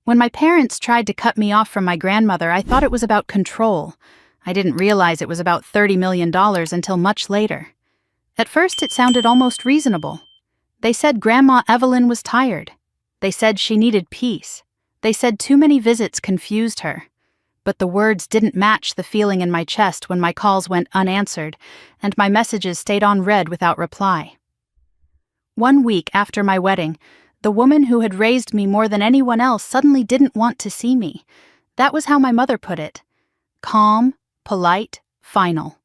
When my parents tried to cut me off from my grandmother, I thought it was about control. I didn't realize it was about $30 million until much later. At first, it sounded almost reasonable. They said Grandma Evelyn was tired. They said she needed peace. They said too many visits confused her. But the words didn't match the feeling in my chest when my calls went unanswered and my messages stayed on read without reply. 1 week after my wedding, the woman who had raised me more than anyone else suddenly didn't want to see me. That was how my mother put it. Calm, polite, final.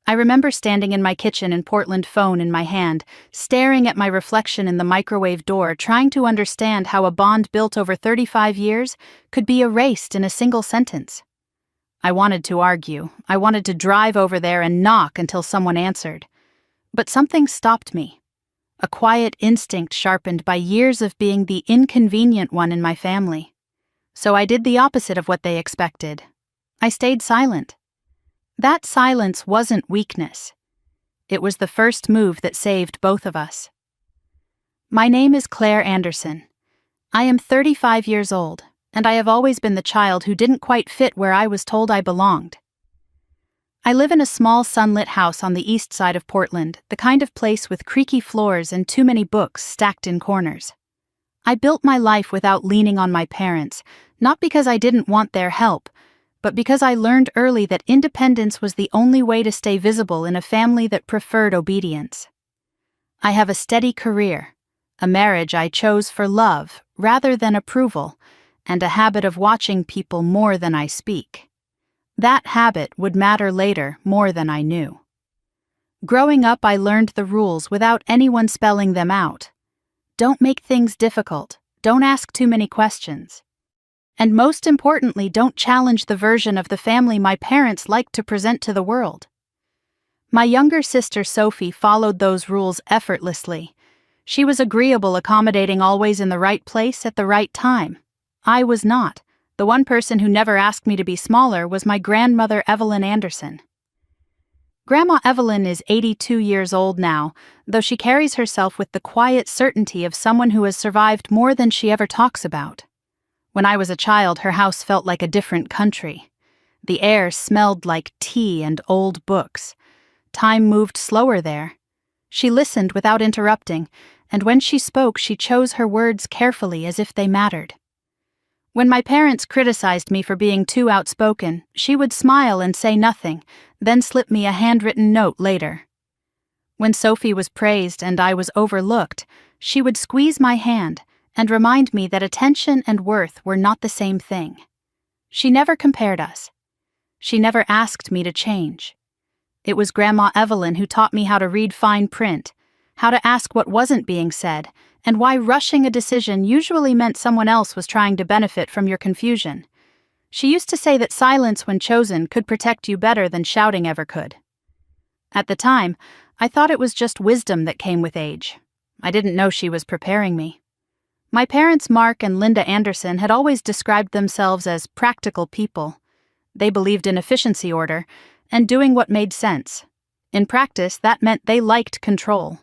I remember standing in my kitchen in Portland, phone in my hand, staring at my reflection in the microwave door, trying to understand how a bond built over 35 years could be erased in a single sentence. I wanted to argue. I wanted to drive over there and knock until someone answered. But something stopped me. A quiet instinct sharpened by years of being the inconvenient one in my family. So I did the opposite of what they expected. I stayed silent. That silence wasn't weakness. It was the first move that saved both of us. My name is Claire Anderson. I am 35 years old, and I have always been the child who didn't quite fit where I was told I belonged. I live in a small sunlit house on the east side of Portland, the kind of place with creaky floors and too many books stacked in corners. I built my life without leaning on my parents, not because I didn't want their help, but because I learned early that independence was the only way to stay visible in a family that preferred obedience. I have a steady career, a marriage I chose for love rather than approval, and a habit of watching people more than I speak. That habit would matter later more than I knew. Growing up, I learned the rules without anyone spelling them out. Don't make things difficult. Don't ask too many questions. And most importantly, don't challenge the version of the family my parents liked to present to the world. My younger sister Sophie followed those rules effortlessly. She was agreeable, accommodating, always in the right place at the right time. I was not. The one person who never asked me to be smaller was my grandmother Evelyn Anderson. Grandma Evelyn is 82 years old now, though she carries herself with the quiet certainty of someone who has survived more than she ever talks about. When I was a child, her house felt like a different country. The air smelled like tea and old books. Time moved slower there. She listened without interrupting, and when she spoke, she chose her words carefully as if they mattered. When my parents criticized me for being too outspoken, she would smile and say nothing, then slip me a handwritten note later. When Sophie was praised and I was overlooked, she would squeeze my hand and remind me that attention and worth were not the same thing. She never compared us. She never asked me to change. It was Grandma Evelyn who taught me how to read fine print, how to ask what wasn't being said, and why rushing a decision usually meant someone else was trying to benefit from your confusion. She used to say that silence, when chosen, could protect you better than shouting ever could. At the time, I thought it was just wisdom that came with age. I didn't know she was preparing me. My parents, Mark and Linda Anderson, had always described themselves as practical people. They believed in efficiency order and doing what made sense. In practice, that meant they liked control.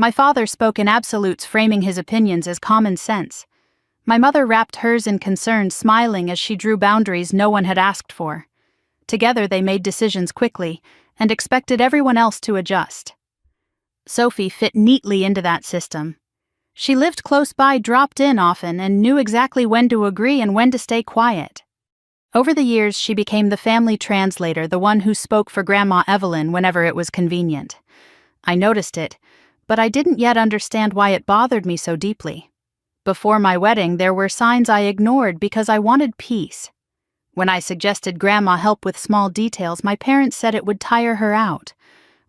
My father spoke in absolutes, framing his opinions as common sense. My mother wrapped hers in concern, smiling as she drew boundaries no one had asked for. Together they made decisions quickly and expected everyone else to adjust. Sophie fit neatly into that system. She lived close by, dropped in often, and knew exactly when to agree and when to stay quiet. Over the years, she became the family translator, the one who spoke for Grandma Evelyn whenever it was convenient. I noticed it, but I didn't yet understand why it bothered me so deeply. Before my wedding, there were signs I ignored because I wanted peace. When I suggested Grandma help with small details, my parents said it would tire her out.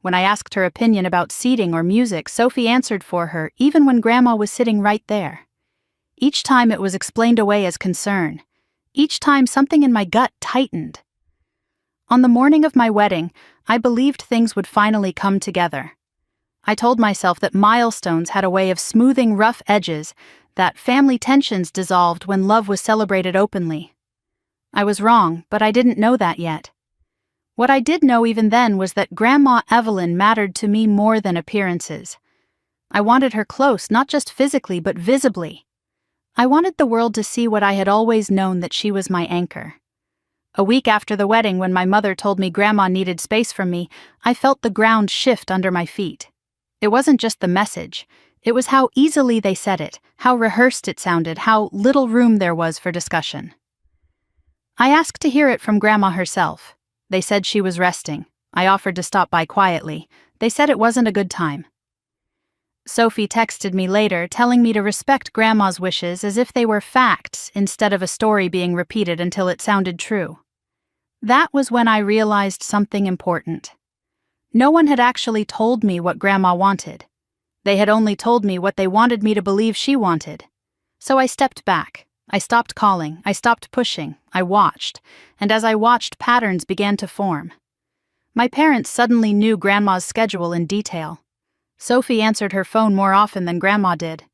When I asked her opinion about seating or music, Sophie answered for her, even when Grandma was sitting right there. Each time it was explained away as concern. Each time something in my gut tightened. On the morning of my wedding, I believed things would finally come together. I told myself that milestones had a way of smoothing rough edges, that family tensions dissolved when love was celebrated openly. I was wrong, but I didn't know that yet. What I did know even then was that Grandma Evelyn mattered to me more than appearances. I wanted her close, not just physically, but visibly. I wanted the world to see what I had always known, that she was my anchor. A week after the wedding, when my mother told me Grandma needed space from me, I felt the ground shift under my feet. It wasn't just the message. It was how easily they said it, how rehearsed it sounded, how little room there was for discussion. I asked to hear it from Grandma herself. They said she was resting. I offered to stop by quietly. They said it wasn't a good time. Sophie texted me later, telling me to respect Grandma's wishes as if they were facts instead of a story being repeated until it sounded true. That was when I realized something important. No one had actually told me what Grandma wanted. They had only told me what they wanted me to believe she wanted. So I stepped back. I stopped calling. I stopped pushing. I watched. And as I watched, patterns began to form. My parents suddenly knew Grandma's schedule in detail. Sophie answered her phone more often than Grandma did.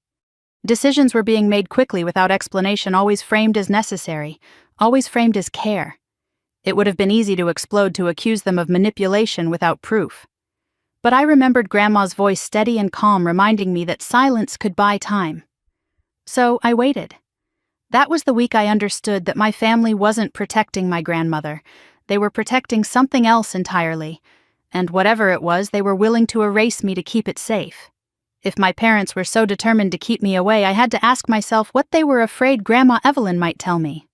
Decisions were being made quickly without explanation, always framed as necessary, always framed as care. It would have been easy to explode, to accuse them of manipulation without proof. But I remembered Grandma's voice, steady and calm, reminding me that silence could buy time. So I waited. That was the week I understood that my family wasn't protecting my grandmother. They were protecting something else entirely. And whatever it was, they were willing to erase me to keep it safe. If my parents were so determined to keep me away, I had to ask myself what they were afraid Grandma Evelyn might tell me.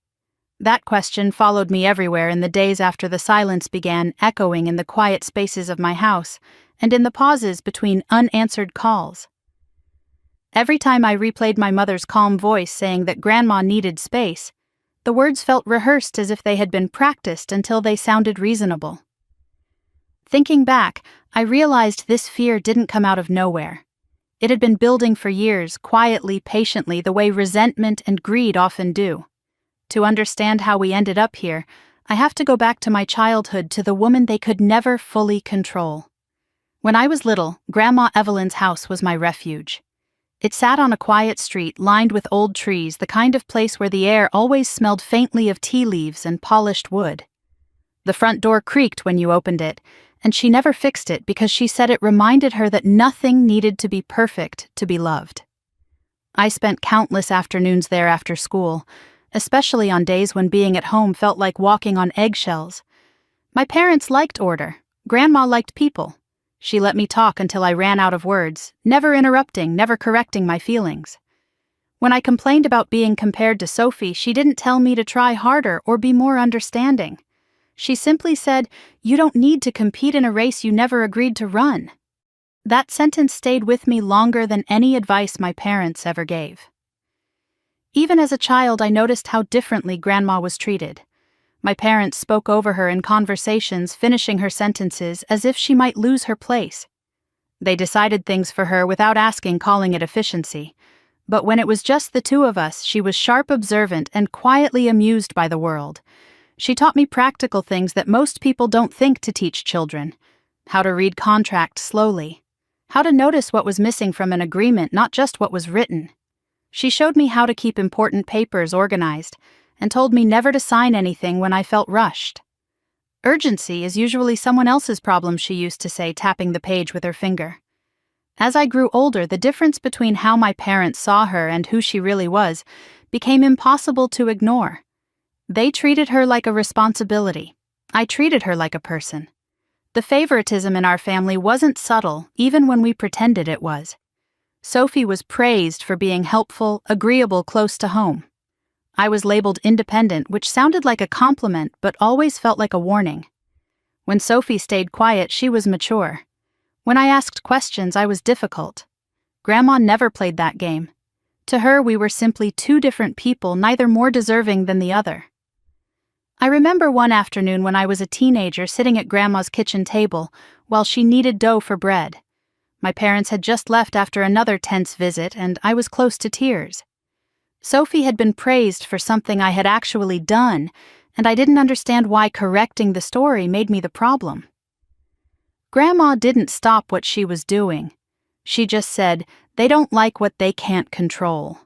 That question followed me everywhere in the days after the silence began, echoing in the quiet spaces of my house and in the pauses between unanswered calls. Every time I replayed my mother's calm voice saying that Grandma needed space, the words felt rehearsed, as if they had been practiced until they sounded reasonable. Thinking back, I realized this fear didn't come out of nowhere. It had been building for years, quietly, patiently, the way resentment and greed often do. To understand how we ended up here, I have to go back to my childhood, to the woman they could never fully control. When I was little, Grandma Evelyn's house was my refuge. It sat on a quiet street lined with old trees, the kind of place where the air always smelled faintly of tea leaves and polished wood. The front door creaked when you opened it, and she never fixed it because she said it reminded her that nothing needed to be perfect to be loved. I spent countless afternoons there after school, especially on days when being at home felt like walking on eggshells. My parents liked order. Grandma liked people. She let me talk until I ran out of words, never interrupting, never correcting my feelings. When I complained about being compared to Sophie, she didn't tell me to try harder or be more understanding. She simply said, "You don't need to compete in a race you never agreed to run." That sentence stayed with me longer than any advice my parents ever gave. Even as a child, I noticed how differently Grandma was treated. My parents spoke over her in conversations, finishing her sentences as if she might lose her place. They decided things for her without asking, calling it efficiency. But when it was just the two of us, she was sharp, observant, and quietly amused by the world. She taught me practical things that most people don't think to teach children. How to read contracts slowly. How to notice what was missing from an agreement, not just what was written. She showed me how to keep important papers organized, and told me never to sign anything when I felt rushed. Urgency is usually someone else's problem, she used to say, tapping the page with her finger. As I grew older, the difference between how my parents saw her and who she really was became impossible to ignore. They treated her like a responsibility. I treated her like a person. The favoritism in our family wasn't subtle, even when we pretended it was. Sophie was praised for being helpful, agreeable, close to home. I was labeled independent, which sounded like a compliment but always felt like a warning. When Sophie stayed quiet, she was mature. When I asked questions, I was difficult. Grandma never played that game. To her, we were simply two different people, neither more deserving than the other. I remember one afternoon when I was a teenager sitting at Grandma's kitchen table while she kneaded dough for bread. My parents had just left after another tense visit, and I was close to tears. Sophie had been praised for something I had actually done, and I didn't understand why correcting the story made me the problem. Grandma didn't stop what she was doing. She just said, "They don't like what they can't control."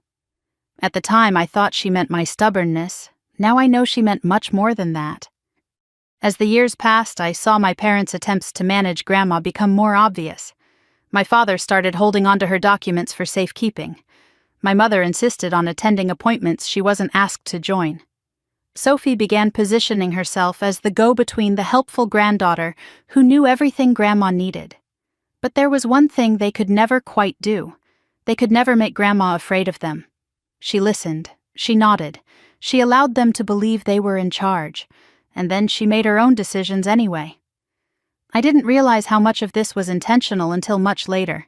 At the time, I thought she meant my stubbornness. Now I know she meant much more than that. As the years passed, I saw my parents' attempts to manage Grandma become more obvious. My father started holding onto her documents for safekeeping. My mother insisted on attending appointments she wasn't asked to join. Sophie began positioning herself as the go-between, the helpful granddaughter who knew everything Grandma needed. But there was one thing they could never quite do. They could never make Grandma afraid of them. She listened, she nodded, she allowed them to believe they were in charge, and then she made her own decisions anyway. I didn't realize how much of this was intentional until much later.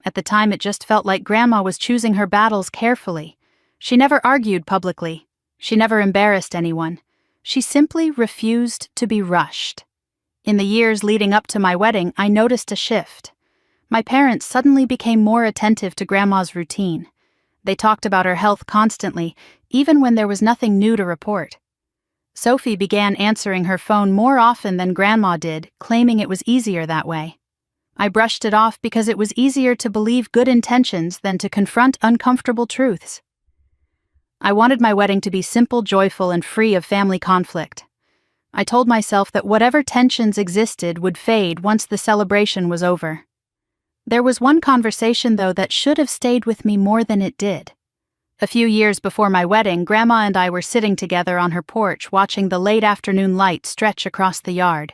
At the time, it just felt like Grandma was choosing her battles carefully. She never argued publicly. She never embarrassed anyone. She simply refused to be rushed. In the years leading up to my wedding, I noticed a shift. My parents suddenly became more attentive to Grandma's routine. They talked about her health constantly, even when there was nothing new to report. Sophie began answering her phone more often than Grandma did, claiming it was easier that way. I brushed it off because it was easier to believe good intentions than to confront uncomfortable truths. I wanted my wedding to be simple, joyful, and free of family conflict. I told myself that whatever tensions existed would fade once the celebration was over. There was one conversation, though, that should have stayed with me more than it did. A few years before my wedding, Grandma and I were sitting together on her porch watching the late afternoon light stretch across the yard.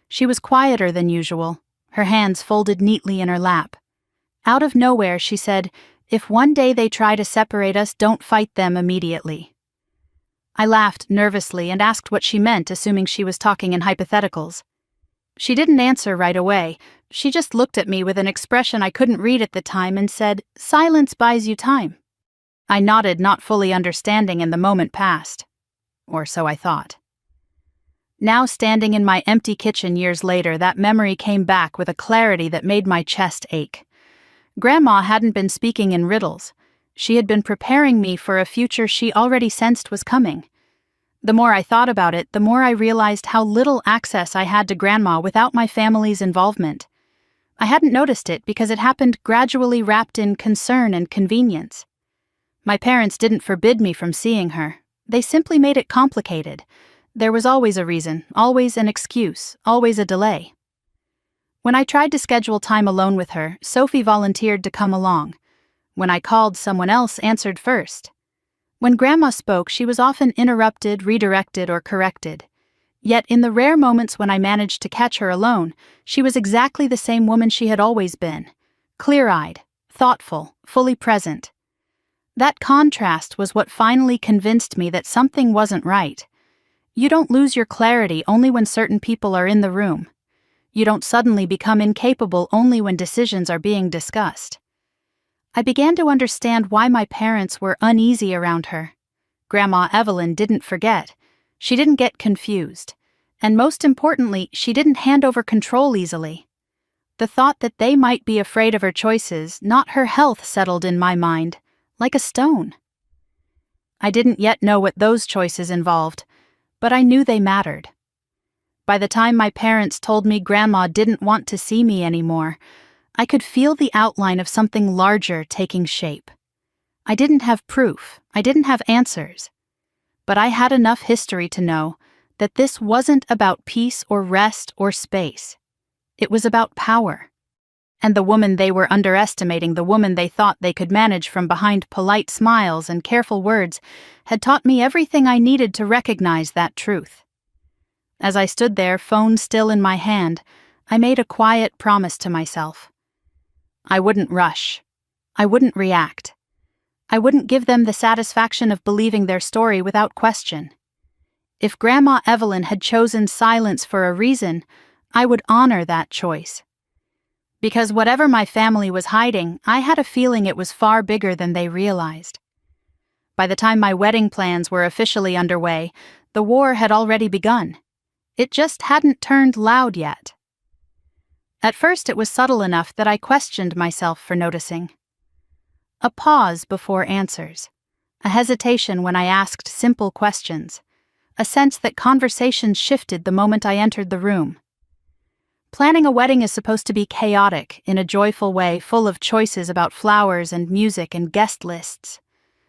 She was quieter than usual, her hands folded neatly in her lap. Out of nowhere, she said, "If one day they try to separate us, don't fight them immediately." I laughed nervously and asked what she meant, assuming she was talking in hypotheticals. She didn't answer right away. She just looked at me with an expression I couldn't read at the time and said, "Silence buys you time." I nodded, not fully understanding, and the moment passed. Or so I thought. Now, standing in my empty kitchen years later, that memory came back with a clarity that made my chest ache. Grandma hadn't been speaking in riddles. She had been preparing me for a future she already sensed was coming. The more I thought about it, the more I realized how little access I had to Grandma without my family's involvement. I hadn't noticed it because it happened gradually, wrapped in concern and convenience. My parents didn't forbid me from seeing her. They simply made it complicated. There was always a reason, always an excuse, always a delay. When I tried to schedule time alone with her, Sophie volunteered to come along. When I called, someone else answered first. When Grandma spoke, she was often interrupted, redirected, or corrected. Yet in the rare moments when I managed to catch her alone, she was exactly the same woman she had always been. Clear-eyed, thoughtful, fully present. That contrast was what finally convinced me that something wasn't right. You don't lose your clarity only when certain people are in the room. You don't suddenly become incapable only when decisions are being discussed. I began to understand why my parents were uneasy around her. Grandma Evelyn didn't forget. She didn't get confused. And most importantly, she didn't hand over control easily. The thought that they might be afraid of her choices, not her health, settled in my mind, like a stone. I didn't yet know what those choices involved, but I knew they mattered. By the time my parents told me Grandma didn't want to see me anymore, I could feel the outline of something larger taking shape. I didn't have proof, I didn't have answers, but I had enough history to know that this wasn't about peace or rest or space. It was about power. And the woman they were underestimating, the woman they thought they could manage from behind polite smiles and careful words, had taught me everything I needed to recognize that truth. As I stood there, phone still in my hand, I made a quiet promise to myself. I wouldn't rush. I wouldn't react. I wouldn't give them the satisfaction of believing their story without question. If Grandma Evelyn had chosen silence for a reason, I would honor that choice. Because whatever my family was hiding, I had a feeling it was far bigger than they realized. By the time my wedding plans were officially underway, the war had already begun. It just hadn't turned loud yet. At first, it was subtle enough that I questioned myself for noticing. A pause before answers, a hesitation when I asked simple questions, a sense that conversations shifted the moment I entered the room. Planning a wedding is supposed to be chaotic, in a joyful way, full of choices about flowers and music and guest lists.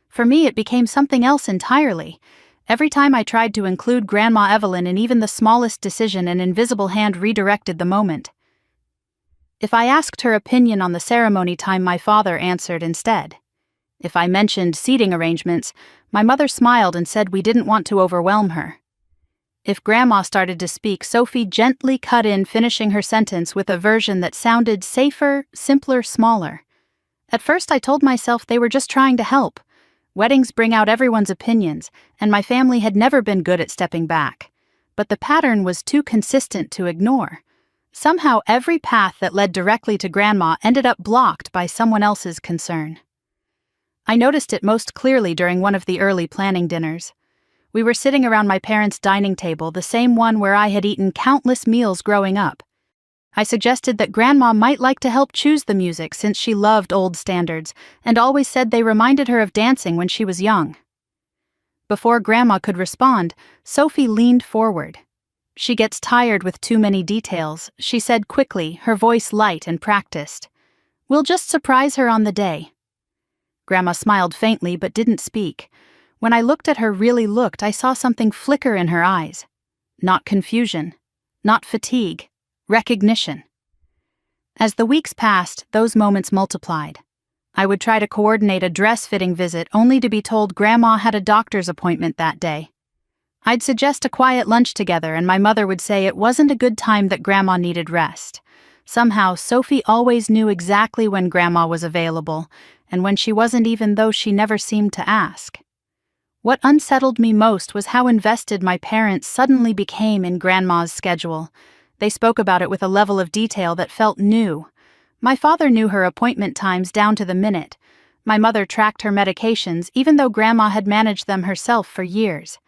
For me, it became something else entirely. Every time I tried to include Grandma Evelyn in even the smallest decision, an invisible hand redirected the moment. If I asked her opinion on the ceremony, time my father answered instead. If I mentioned seating arrangements, my mother smiled and said we didn't want to overwhelm her. If Grandma started to speak, Sophie gently cut in, finishing her sentence with a version that sounded safer, simpler, smaller. At first I told myself they were just trying to help. Weddings bring out everyone's opinions, and my family had never been good at stepping back. But the pattern was too consistent to ignore. Somehow every path that led directly to Grandma ended up blocked by someone else's concern. I noticed it most clearly during one of the early planning dinners. We were sitting around my parents' dining table, the same one where I had eaten countless meals growing up. I suggested that Grandma might like to help choose the music since she loved old standards and always said they reminded her of dancing when she was young. Before Grandma could respond, Sophie leaned forward. "She gets tired with too many details," she said quickly, her voice light and practiced. "We'll just surprise her on the day." Grandma smiled faintly but didn't speak. When I looked at her, I saw something flicker in her eyes. Not confusion, not fatigue, recognition. As the weeks passed, those moments multiplied. I would try to coordinate a dress-fitting visit only to be told Grandma had a doctor's appointment that day. I'd suggest a quiet lunch together and my mother would say it wasn't a good time, that Grandma needed rest. Somehow, Sophie always knew exactly when Grandma was available and when she wasn't, even though she never seemed to ask. What unsettled me most was how invested my parents suddenly became in Grandma's schedule. They spoke about it with a level of detail that felt new. My father knew her appointment times down to the minute. My mother tracked her medications, even though Grandma had managed them herself for years.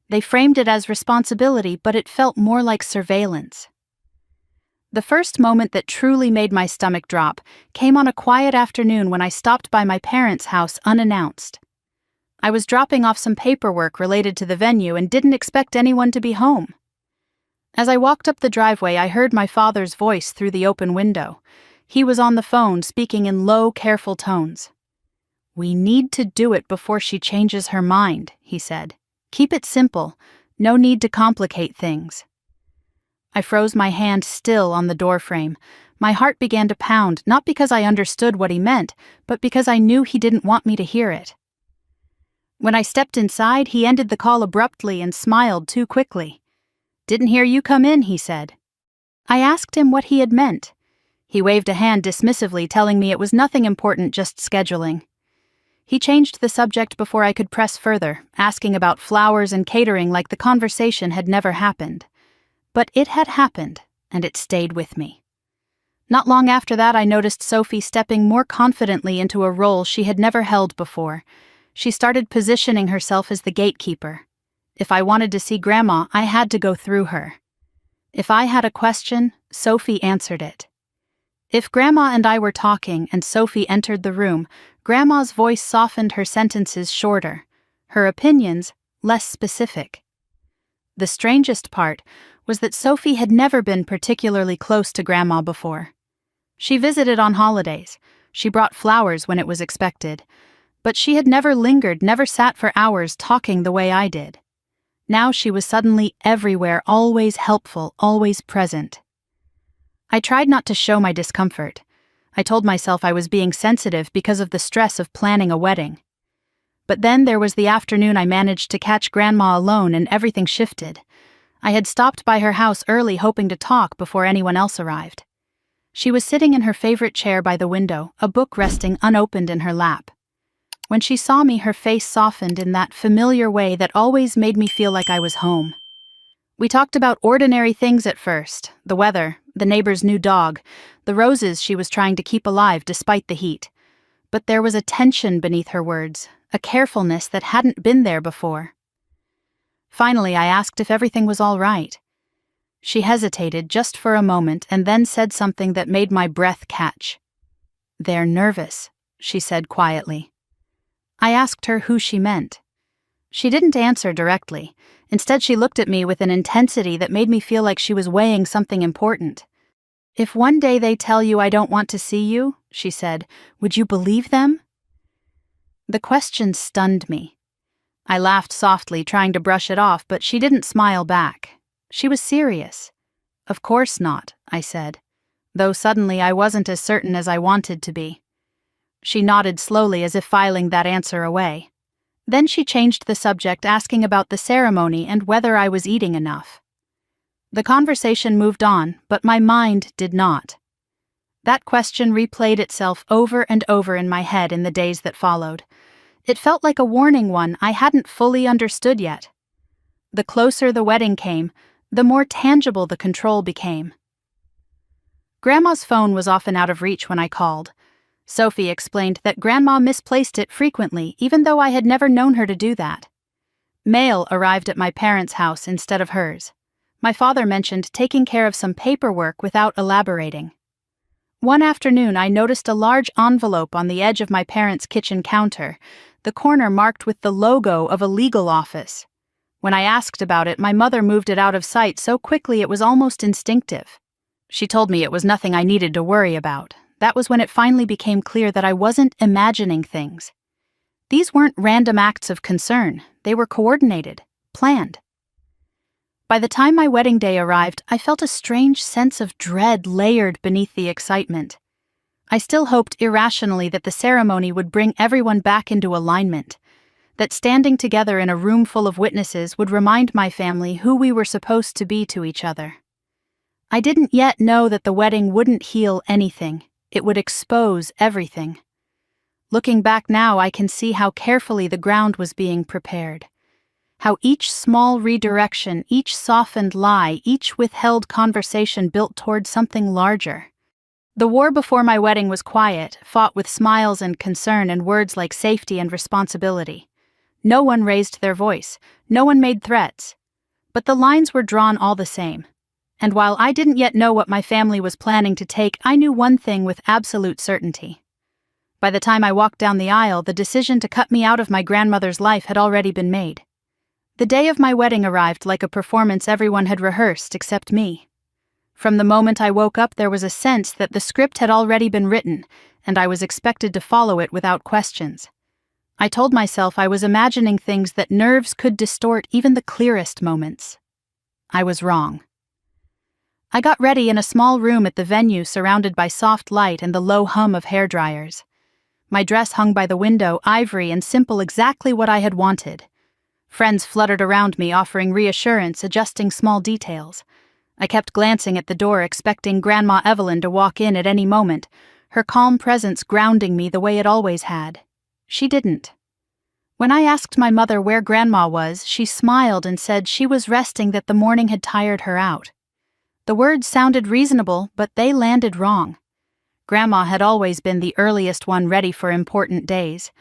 They framed it as responsibility, but it felt more like surveillance. The first moment that truly made my stomach drop came on a quiet afternoon when I stopped by my parents' house unannounced. I was dropping off some paperwork related to the venue and didn't expect anyone to be home. As I walked up the driveway, I heard my father's voice through the open window. He was on the phone, speaking in low, careful tones. "We need to do it before she changes her mind," he said. "Keep it simple. No need to complicate things." I froze, my hand still on the doorframe. My heart began to pound, not because I understood what he meant, but because I knew he didn't want me to hear it. When I stepped inside, he ended the call abruptly and smiled too quickly. "Didn't hear you come in," he said. I asked him what he had meant. He waved a hand dismissively, telling me it was nothing important, just scheduling. He changed the subject before I could press further, asking about flowers and catering like the conversation had never happened. But it had happened, and it stayed with me. Not long after that, I noticed Sophie stepping more confidently into a role she had never held before. She started positioning herself as the gatekeeper. If I wanted to see Grandma, I had to go through her. If I had a question, Sophie answered it. If Grandma and I were talking and Sophie entered the room, Grandma's voice softened, her sentences shorter, her opinions less specific. The strangest part was that Sophie had never been particularly close to Grandma before. She visited on holidays. She brought flowers when it was expected. But she had never lingered, never sat for hours talking the way I did. Now she was suddenly everywhere, always helpful, always present. I tried not to show my discomfort. I told myself I was being sensitive because of the stress of planning a wedding. But then there was the afternoon I managed to catch Grandma alone and everything shifted. I had stopped by her house early, hoping to talk before anyone else arrived. She was sitting in her favorite chair by the window, a book resting unopened in her lap. When she saw me, her face softened in that familiar way that always made me feel like I was home. We talked about ordinary things at first: the weather, the neighbor's new dog, the roses she was trying to keep alive despite the heat. But there was a tension beneath her words, a carefulness that hadn't been there before. Finally, I asked if everything was all right. She hesitated just for a moment and then said something that made my breath catch. "They're nervous," she said quietly. I asked her who she meant. She didn't answer directly. Instead, she looked at me with an intensity that made me feel like she was weighing something important. "If one day they tell you I don't want to see you," she said, "would you believe them?" The question stunned me. I laughed softly, trying to brush it off, but she didn't smile back. She was serious. "Of course not," I said, though suddenly I wasn't as certain as I wanted to be. She nodded slowly as if filing that answer away. Then she changed the subject, asking about the ceremony and whether I was eating enough. The conversation moved on, but my mind did not. That question replayed itself over and over in my head in the days that followed. It felt like a warning one I hadn't fully understood yet. The closer the wedding came, the more tangible the control became. Grandma's phone was often out of reach when I called. Sophie explained that Grandma misplaced it frequently, even though I had never known her to do that. Mail arrived at my parents' house instead of hers. My father mentioned taking care of some paperwork without elaborating. One afternoon, I noticed a large envelope on the edge of my parents' kitchen counter, the corner marked with the logo of a legal office. When I asked about it, my mother moved it out of sight so quickly it was almost instinctive. She told me it was nothing I needed to worry about. That was when it finally became clear that I wasn't imagining things. These weren't random acts of concern. They were coordinated, planned. By the time my wedding day arrived, I felt a strange sense of dread layered beneath the excitement. I still hoped irrationally that the ceremony would bring everyone back into alignment, that standing together in a room full of witnesses would remind my family who we were supposed to be to each other. I didn't yet know that the wedding wouldn't heal anything. It would expose everything. Looking back now, I can see how carefully the ground was being prepared. How each small redirection, each softened lie, each withheld conversation built toward something larger. The war before my wedding was quiet, fought with smiles and concern and words like safety and responsibility. No one raised their voice, no one made threats. But the lines were drawn all the same. And while I didn't yet know what my family was planning to take, I knew one thing with absolute certainty. By the time I walked down the aisle, the decision to cut me out of my grandmother's life had already been made. The day of my wedding arrived like a performance everyone had rehearsed except me. From the moment I woke up, there was a sense that the script had already been written, and I was expected to follow it without questions. I told myself I was imagining things that nerves could distort even the clearest moments. I was wrong. I got ready in a small room at the venue surrounded by soft light and the low hum of hairdryers. My dress hung by the window, ivory and simple, exactly what I had wanted. Friends fluttered around me, offering reassurance, adjusting small details. I kept glancing at the door, expecting Grandma Evelyn to walk in at any moment, her calm presence grounding me the way it always had. She didn't. When I asked my mother where Grandma was, she smiled and said she was resting, that the morning had tired her out. The words sounded reasonable, but they landed wrong. Grandma had always been the earliest one ready for important days.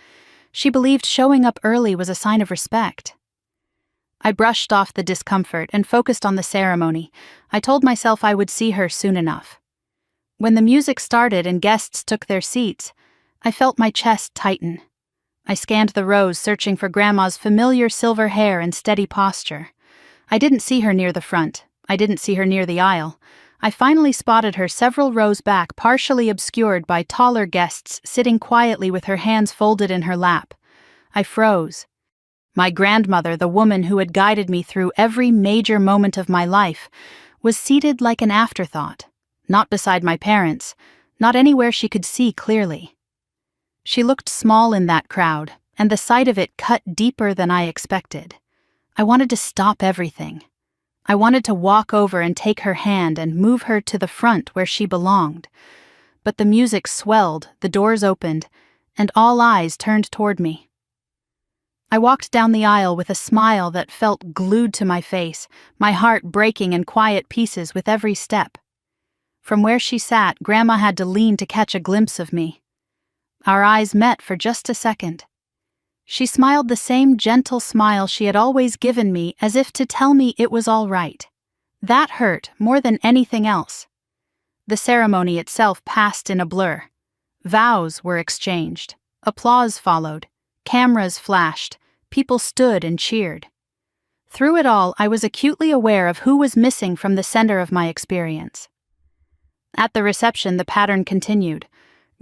She believed showing up early was a sign of respect. I brushed off the discomfort and focused on the ceremony. I told myself I would see her soon enough. When the music started and guests took their seats, I felt my chest tighten. I scanned the rows, searching for Grandma's familiar silver hair and steady posture. I didn't see her near the front. I didn't see her near the aisle. I finally spotted her several rows back, partially obscured by taller guests sitting quietly with her hands folded in her lap. I froze. My grandmother, the woman who had guided me through every major moment of my life, was seated like an afterthought, not beside my parents, not anywhere she could see clearly. She looked small in that crowd, and the sight of it cut deeper than I expected. I wanted to stop everything. I wanted to walk over and take her hand and move her to the front where she belonged. But the music swelled, the doors opened, and all eyes turned toward me. I walked down the aisle with a smile that felt glued to my face, my heart breaking in quiet pieces with every step. From where she sat, Grandma had to lean to catch a glimpse of me. Our eyes met for just a second. She smiled the same gentle smile she had always given me, as if to tell me it was all right. That hurt more than anything else. The ceremony itself passed in a blur. Vows were exchanged. Applause followed. Cameras flashed. People stood and cheered. Through it all, I was acutely aware of who was missing from the center of my experience. At the reception, the pattern continued.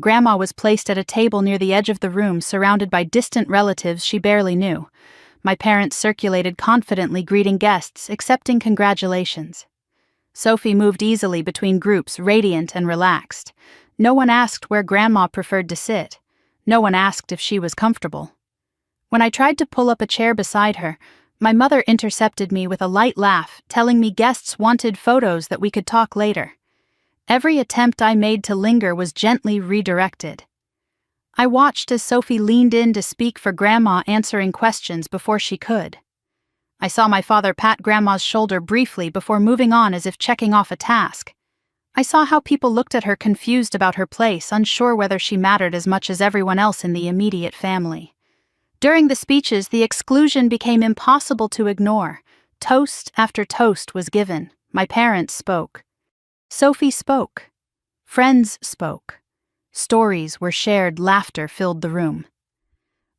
Grandma was placed at a table near the edge of the room, surrounded by distant relatives she barely knew. My parents circulated confidently, greeting guests, accepting congratulations. Sophie moved easily between groups, radiant and relaxed. No one asked where Grandma preferred to sit. No one asked if she was comfortable. When I tried to pull up a chair beside her, my mother intercepted me with a light laugh, telling me guests wanted photos that we could talk later. Every attempt I made to linger was gently redirected. I watched as Sophie leaned in to speak for Grandma, answering questions before she could. I saw my father pat Grandma's shoulder briefly before moving on as if checking off a task. I saw how people looked at her confused about her place, unsure whether she mattered as much as everyone else in the immediate family. During the speeches, the exclusion became impossible to ignore. Toast after toast was given. My parents spoke. Sophie spoke. Friends spoke. Stories were shared, laughter filled the room.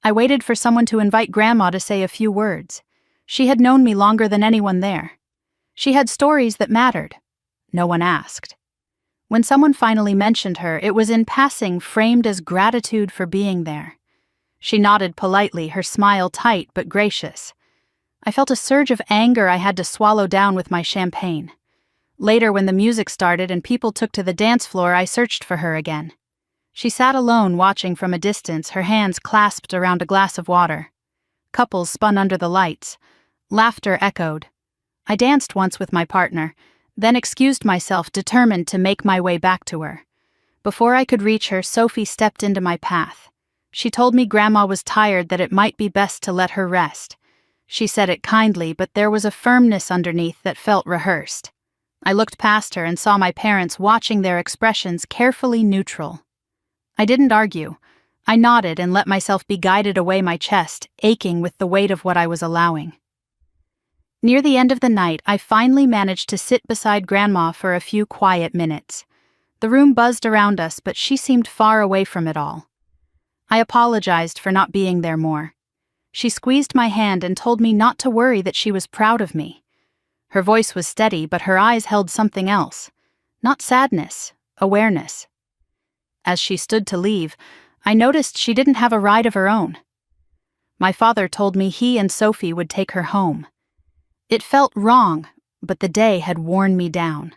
I waited for someone to invite Grandma to say a few words. She had known me longer than anyone there. She had stories that mattered. No one asked. When someone finally mentioned her, it was in passing, framed as gratitude for being there. She nodded politely, her smile tight but gracious. I felt a surge of anger I had to swallow down with my champagne. Later, when the music started and people took to the dance floor, I searched for her again. She sat alone, watching from a distance, her hands clasped around a glass of water. Couples spun under the lights. Laughter echoed. I danced once with my partner, then excused myself, determined to make my way back to her. Before I could reach her, Sophie stepped into my path. She told me Grandma was tired, that it might be best to let her rest. She said it kindly, but there was a firmness underneath that felt rehearsed. I looked past her and saw my parents watching, their expressions carefully neutral. I didn't argue. I nodded and let myself be guided away, my chest aching with the weight of what I was allowing. Near the end of the night, I finally managed to sit beside Grandma for a few quiet minutes. The room buzzed around us, but she seemed far away from it all. I apologized for not being there more. She squeezed my hand and told me not to worry, that she was proud of me. Her voice was steady, but her eyes held something else. Not sadness, awareness. As she stood to leave, I noticed she didn't have a ride of her own. My father told me he and Sophie would take her home. It felt wrong, but the day had worn me down.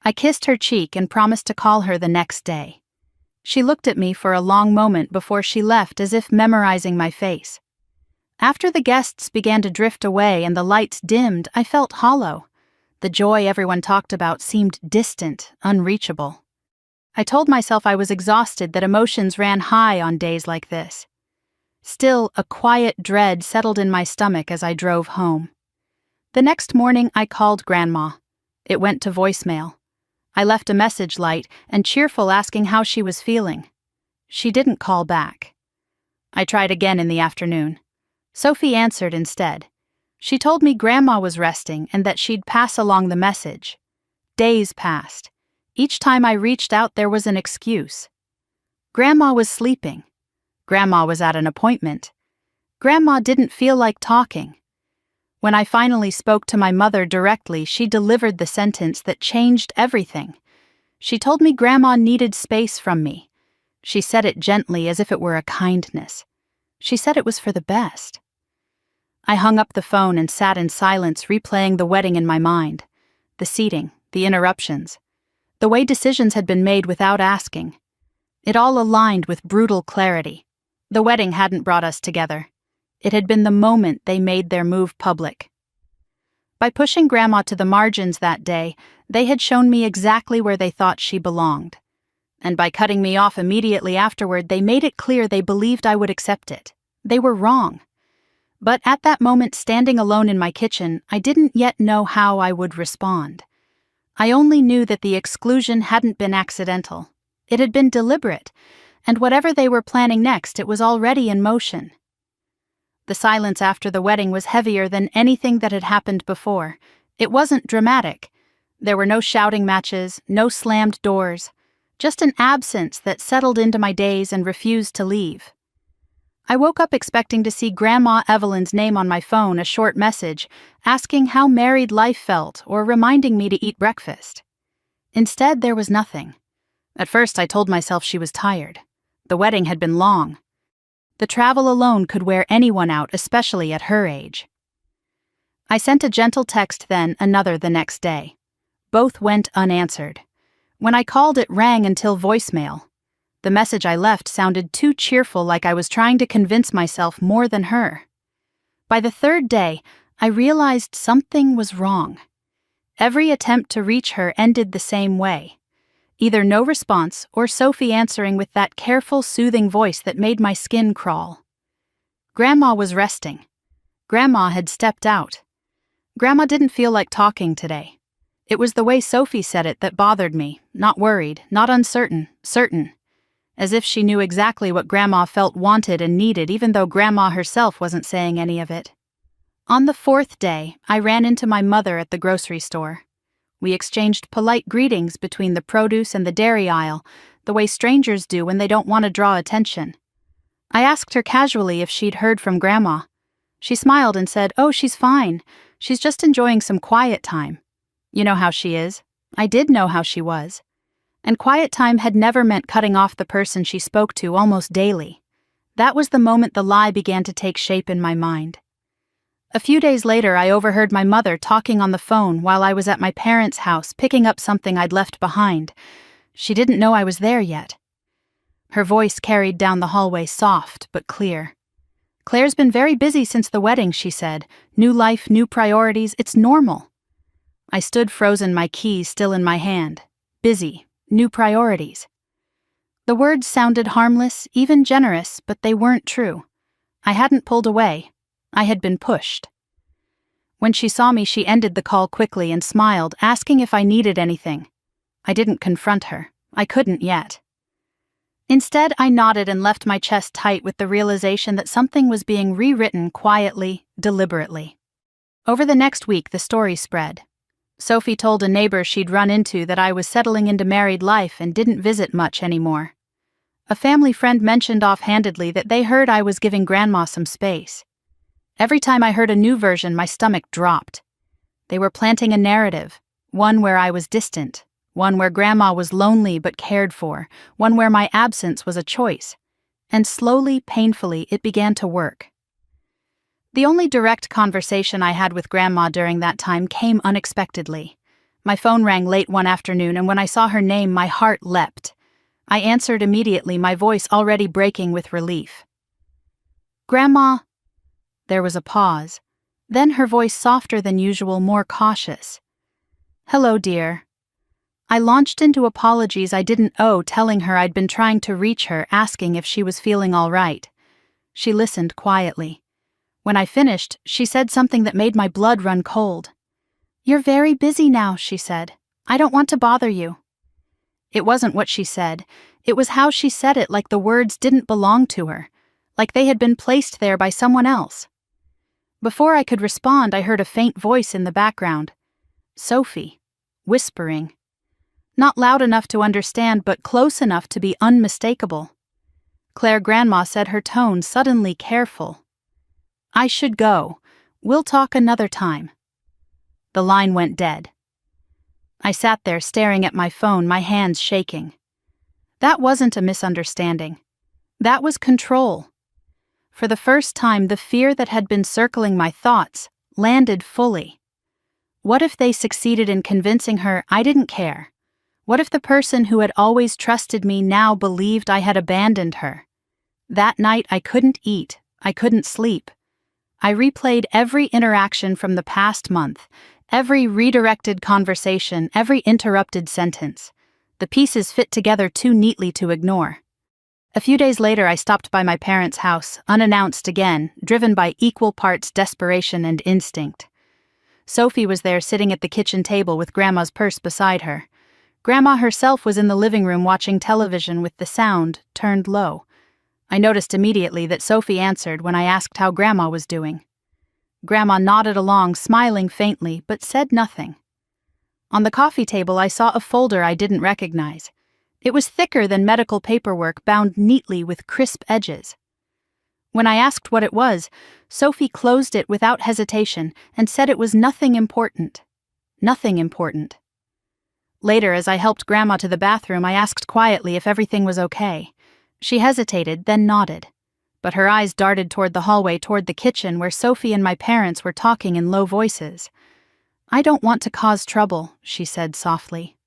I kissed her cheek and promised to call her the next day. She looked at me for a long moment before she left, as if memorizing my face. After the guests began to drift away and the lights dimmed, I felt hollow. The joy everyone talked about seemed distant, unreachable. I told myself I was exhausted, that emotions ran high on days like this. Still, a quiet dread settled in my stomach as I drove home. The next morning, I called Grandma. It went to voicemail. I left a message light and cheerful, asking how she was feeling. She didn't call back. I tried again in the afternoon. Sophie answered instead. She told me Grandma was resting and that she'd pass along the message. Days passed. Each time I reached out, there was an excuse. Grandma was sleeping. Grandma was at an appointment. Grandma didn't feel like talking. When I finally spoke to my mother directly, she delivered the sentence that changed everything. She told me Grandma needed space from me. She said it gently, as if it were a kindness. She said it was for the best. I hung up the phone and sat in silence, replaying the wedding in my mind. The seating, the interruptions, the way decisions had been made without asking. It all aligned with brutal clarity. The wedding hadn't brought us together. It had been the moment they made their move public. By pushing Grandma to the margins that day, they had shown me exactly where they thought she belonged. And by cutting me off immediately afterward, they made it clear they believed I would accept it. They were wrong. But at that moment, standing alone in my kitchen, I didn't yet know how I would respond. I only knew that the exclusion hadn't been accidental. It had been deliberate, and whatever they were planning next, it was already in motion. The silence after the wedding was heavier than anything that had happened before. It wasn't dramatic. There were no shouting matches, no slammed doors, just an absence that settled into my days and refused to leave. I woke up expecting to see Grandma Evelyn's name on my phone, a short message, asking how married life felt or reminding me to eat breakfast. Instead, there was nothing. At first, I told myself she was tired. The wedding had been long. The travel alone could wear anyone out, especially at her age. I sent a gentle text, then another the next day. Both went unanswered. When I called, it rang until voicemail. The message I left sounded too cheerful, like I was trying to convince myself more than her. By the third day, I realized something was wrong. Every attempt to reach her ended the same way. Either no response or Sophie answering with that careful, soothing voice that made my skin crawl. Grandma was resting. Grandma had stepped out. Grandma didn't feel like talking today. It was the way Sophie said it that bothered me, not worried, not uncertain, certain. As if she knew exactly what Grandma felt wanted and needed, even though Grandma herself wasn't saying any of it. On the fourth day, I ran into my mother at the grocery store. We exchanged polite greetings between the produce and the dairy aisle, the way strangers do when they don't want to draw attention. I asked her casually if she'd heard from Grandma. She smiled and said, "Oh, she's fine. She's just enjoying some quiet time." You know how she is. I did know how she was. And quiet time had never meant cutting off the person she spoke to almost daily. That was the moment the lie began to take shape in my mind. A few days later, I overheard my mother talking on the phone while I was at my parents' house picking up something I'd left behind. She didn't know I was there yet. Her voice carried down the hallway, soft but clear. "Claire's been very busy since the wedding," she said. "New life, new priorities, it's normal." I stood frozen, my keys still in my hand. Busy, new priorities. The words sounded harmless, even generous, but they weren't true. I hadn't pulled away. I had been pushed. When she saw me, she ended the call quickly and smiled, asking if I needed anything. I didn't confront her. I couldn't yet. Instead, I nodded and left my chest tight with the realization that something was being rewritten quietly, deliberately. Over the next week, the story spread. Sophie told a neighbor she'd run into that I was settling into married life and didn't visit much anymore. A family friend mentioned offhandedly that they heard I was giving Grandma some space. Every time I heard a new version, my stomach dropped. They were planting a narrative, one where I was distant, one where Grandma was lonely but cared for, one where my absence was a choice. And slowly, painfully, it began to work. The only direct conversation I had with Grandma during that time came unexpectedly. My phone rang late one afternoon, and when I saw her name, my heart leapt. I answered immediately, my voice already breaking with relief. "Grandma." There was a pause. Then her voice softer than usual, more cautious. "Hello, dear." I launched into apologies I didn't owe, telling her I'd been trying to reach her, asking if she was feeling all right. She listened quietly. When I finished, she said something that made my blood run cold. "You're very busy now," she said. "I don't want to bother you." It wasn't what she said. It was how she said it, like the words didn't belong to her, like they had been placed there by someone else. Before I could respond, I heard a faint voice in the background. Sophie, whispering. Not loud enough to understand, but close enough to be unmistakable. Claire, Grandma said, her tone suddenly careful. "I should go. We'll talk another time." The line went dead. I sat there staring at my phone, my hands shaking. That wasn't a misunderstanding. That was control. For the first time, the fear that had been circling my thoughts landed fully. What if they succeeded in convincing her I didn't care? What if the person who had always trusted me now believed I had abandoned her? That night I couldn't eat, I couldn't sleep. I replayed every interaction from the past month, every redirected conversation, every interrupted sentence. The pieces fit together too neatly to ignore. A few days later, I stopped by my parents' house, unannounced again, driven by equal parts desperation and instinct. Sophie was there sitting at the kitchen table with Grandma's purse beside her. Grandma herself was in the living room watching television with the sound turned low. I noticed immediately that Sophie answered when I asked how Grandma was doing. Grandma nodded along, smiling faintly, but said nothing. On the coffee table, I saw a folder I didn't recognize. It was thicker than medical paperwork, bound neatly with crisp edges. When I asked what it was, Sophie closed it without hesitation and said it was nothing important. Nothing important. Later, as I helped Grandma to the bathroom, I asked quietly if everything was okay. She hesitated, then nodded. But her eyes darted toward the hallway, toward the kitchen where Sophie and my parents were talking in low voices. "I don't want to cause trouble," she said softly.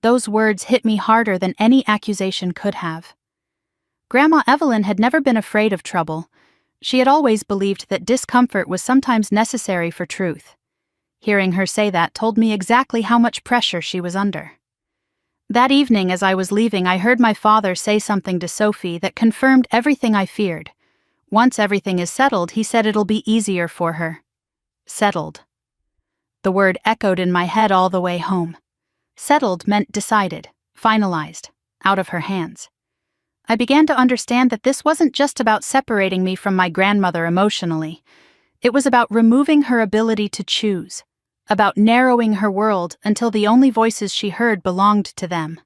Those words hit me harder than any accusation could have. Grandma Evelyn had never been afraid of trouble. She had always believed that discomfort was sometimes necessary for truth. Hearing her say that told me exactly how much pressure she was under. That evening, as I was leaving, I heard my father say something to Sophie that confirmed everything I feared. Once everything is settled, he said it'll be easier for her. Settled. The word echoed in my head all the way home. Settled meant decided, finalized, out of her hands. I began to understand that this wasn't just about separating me from my grandmother emotionally. It was about removing her ability to choose, about narrowing her world until the only voices she heard belonged to them.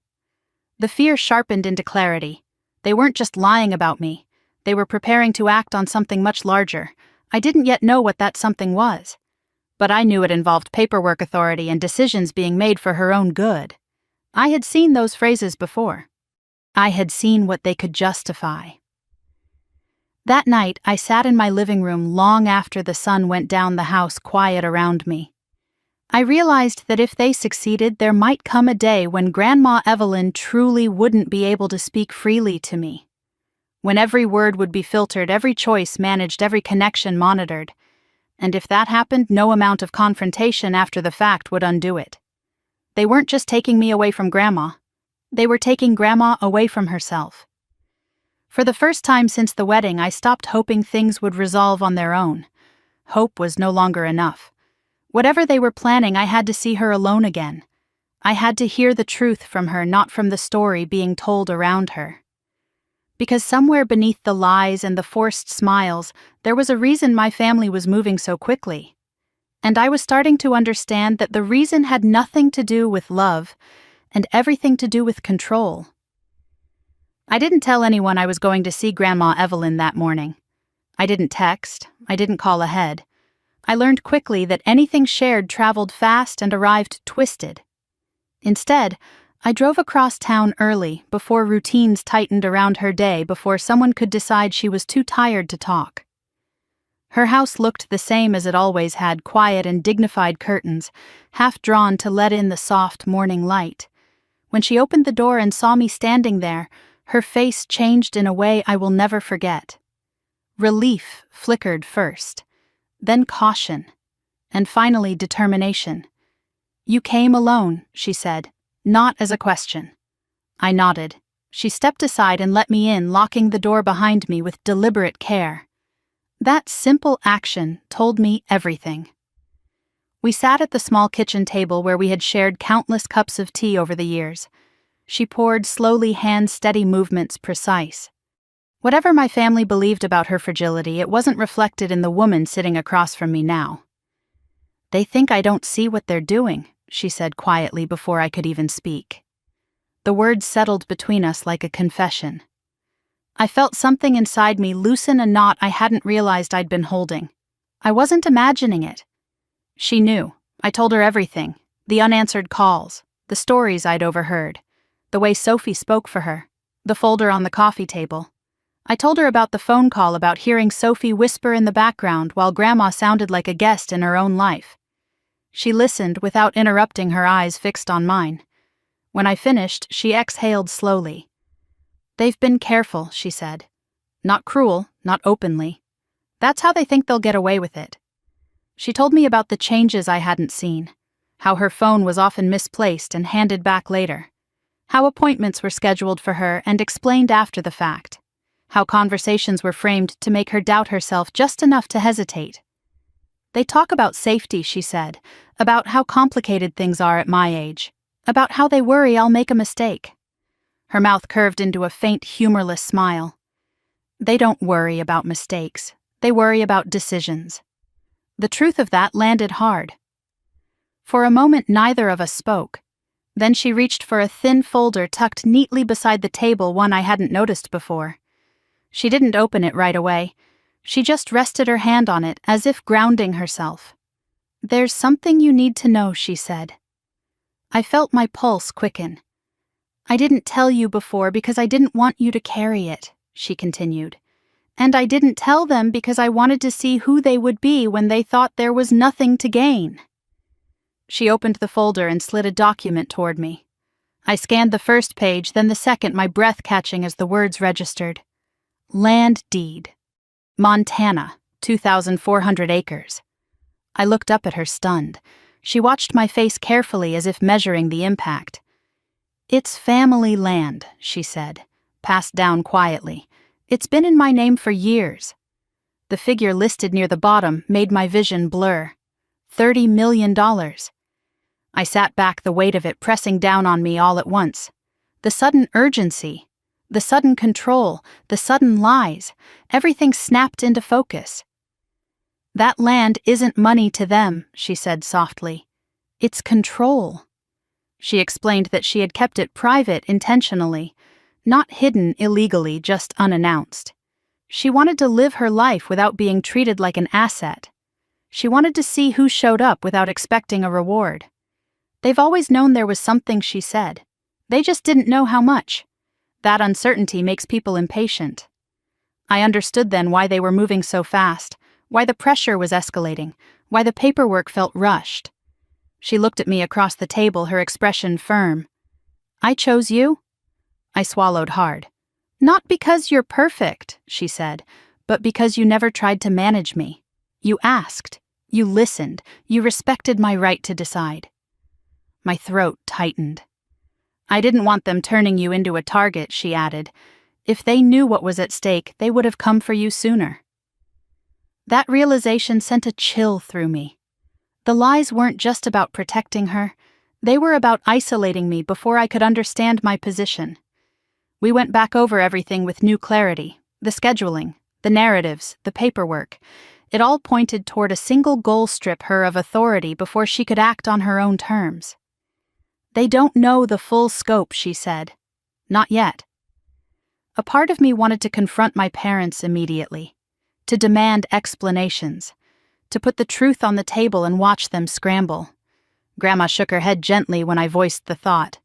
The fear sharpened into clarity. They weren't just lying about me. They were preparing to act on something much larger. I didn't yet know what that something was. But I knew it involved paperwork authority and decisions being made for her own good. I had seen those phrases before. I had seen what they could justify. That night, I sat in my living room long after the sun went down, the house quiet around me. I realized that if they succeeded, there might come a day when Grandma Evelyn truly wouldn't be able to speak freely to me. When every word would be filtered, every choice managed, every connection monitored. And if that happened, no amount of confrontation after the fact would undo it. They weren't just taking me away from Grandma. They were taking Grandma away from herself. For the first time since the wedding, I stopped hoping things would resolve on their own. Hope was no longer enough. Whatever they were planning, I had to see her alone again. I had to hear the truth from her, not from the story being told around her. Because somewhere beneath the lies and the forced smiles, there was a reason my family was moving so quickly. And I was starting to understand that the reason had nothing to do with love and everything to do with control. I didn't tell anyone I was going to see Grandma Evelyn that morning. I didn't text. I didn't call ahead. I learned quickly that anything shared traveled fast and arrived twisted. Instead, I drove across town early, before routines tightened around her day, before someone could decide she was too tired to talk. Her house looked the same as it always had, quiet and dignified curtains, half drawn to let in the soft morning light. When she opened the door and saw me standing there, her face changed in a way I will never forget. Relief flickered first, then caution, and finally determination. "You came alone," she said, not as a question. I nodded. She stepped aside and let me in, locking the door behind me with deliberate care. That simple action told me everything. We sat at the small kitchen table where we had shared countless cups of tea over the years. She poured slowly, hand-steady movements precise. Whatever my family believed about her fragility, it wasn't reflected in the woman sitting across from me now. "They think I don't see what they're doing," she said quietly before I could even speak. The words settled between us like a confession. I felt something inside me loosen a knot I hadn't realized I'd been holding. I wasn't imagining it. She knew. I told her everything. The unanswered calls, the stories I'd overheard, the way Sophie spoke for her, the folder on the coffee table. I told her about the phone call, about hearing Sophie whisper in the background while Grandma sounded like a guest in her own life. She listened without interrupting, her eyes fixed on mine. When I finished, she exhaled slowly. "They've been careful," she said. "Not cruel, not openly. That's how they think they'll get away with it." She told me about the changes I hadn't seen, how her phone was often misplaced and handed back later, how appointments were scheduled for her and explained after the fact, how conversations were framed to make her doubt herself just enough to hesitate. "They talk about safety," she said, "about how complicated things are at my age, about how they worry I'll make a mistake." Her mouth curved into a faint, humorless smile. "They don't worry about mistakes. They worry about decisions." The truth of that landed hard. For a moment, neither of us spoke. Then she reached for a thin folder tucked neatly beside the table, one I hadn't noticed before. She didn't open it right away. She just rested her hand on it, as if grounding herself. "There's something you need to know," she said. I felt my pulse quicken. "I didn't tell you before because I didn't want you to carry it," she continued. "And I didn't tell them because I wanted to see who they would be when they thought there was nothing to gain." She opened the folder and slid a document toward me. I scanned the first page, then the second, my breath catching as the words registered. Land deed. Montana, 2,400 acres. I looked up at her stunned. She watched my face carefully as if measuring the impact. It's family land, she said, passed down quietly. It's been in my name for years. The figure listed near the bottom made my vision blur. $30 million. I sat back, the weight of it pressing down on me all at once. The sudden urgency, the sudden control, the sudden lies, everything snapped into focus. That land isn't money to them, she said softly. It's control. She explained that she had kept it private intentionally, not hidden illegally, just unannounced. She wanted to live her life without being treated like an asset. She wanted to see who showed up without expecting a reward. They've always known there was something, she said. They just didn't know how much. That uncertainty makes people impatient. I understood then why they were moving so fast, why the pressure was escalating, why the paperwork felt rushed. She looked at me across the table, her expression firm. I chose you? I swallowed hard. Not because you're perfect, she said, but because you never tried to manage me. You asked, you listened, you respected my right to decide. My throat tightened. I didn't want them turning you into a target, she added. If they knew what was at stake, they would have come for you sooner. That realization sent a chill through me. The lies weren't just about protecting her. They were about isolating me before I could understand my position. We went back over everything with new clarity. The scheduling, the narratives, the paperwork. It all pointed toward a single goal: strip her of authority before she could act on her own terms. They don't know the full scope, she said. Not yet. A part of me wanted to confront my parents immediately, to demand explanations, to put the truth on the table and watch them scramble. Grandma shook her head gently when I voiced the thought.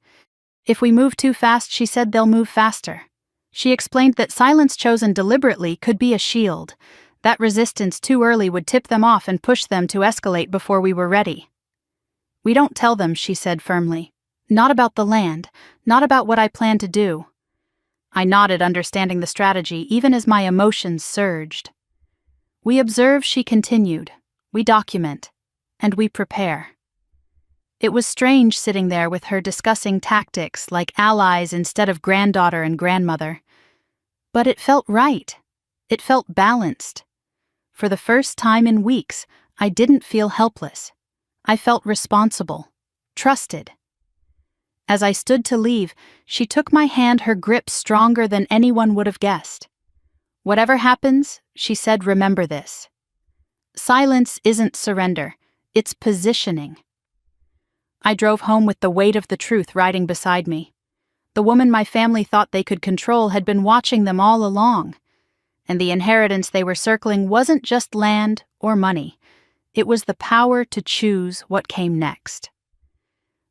If we move too fast, she said, they'll move faster. She explained that silence chosen deliberately could be a shield. That resistance too early would tip them off and push them to escalate before we were ready. We don't tell them, she said firmly. Not about the land, not about what I plan to do. I nodded, understanding the strategy, even as my emotions surged. We observe, she continued. We document. And we prepare. It was strange sitting there with her discussing tactics like allies instead of granddaughter and grandmother. But it felt right. It felt balanced. For the first time in weeks, I didn't feel helpless. I felt responsible, trusted. As I stood to leave, she took my hand, her grip stronger than anyone would have guessed. Whatever happens, she said, remember this. Silence isn't surrender, it's positioning. I drove home with the weight of the truth riding beside me. The woman my family thought they could control had been watching them all along. And the inheritance they were circling wasn't just land or money. It was the power to choose what came next.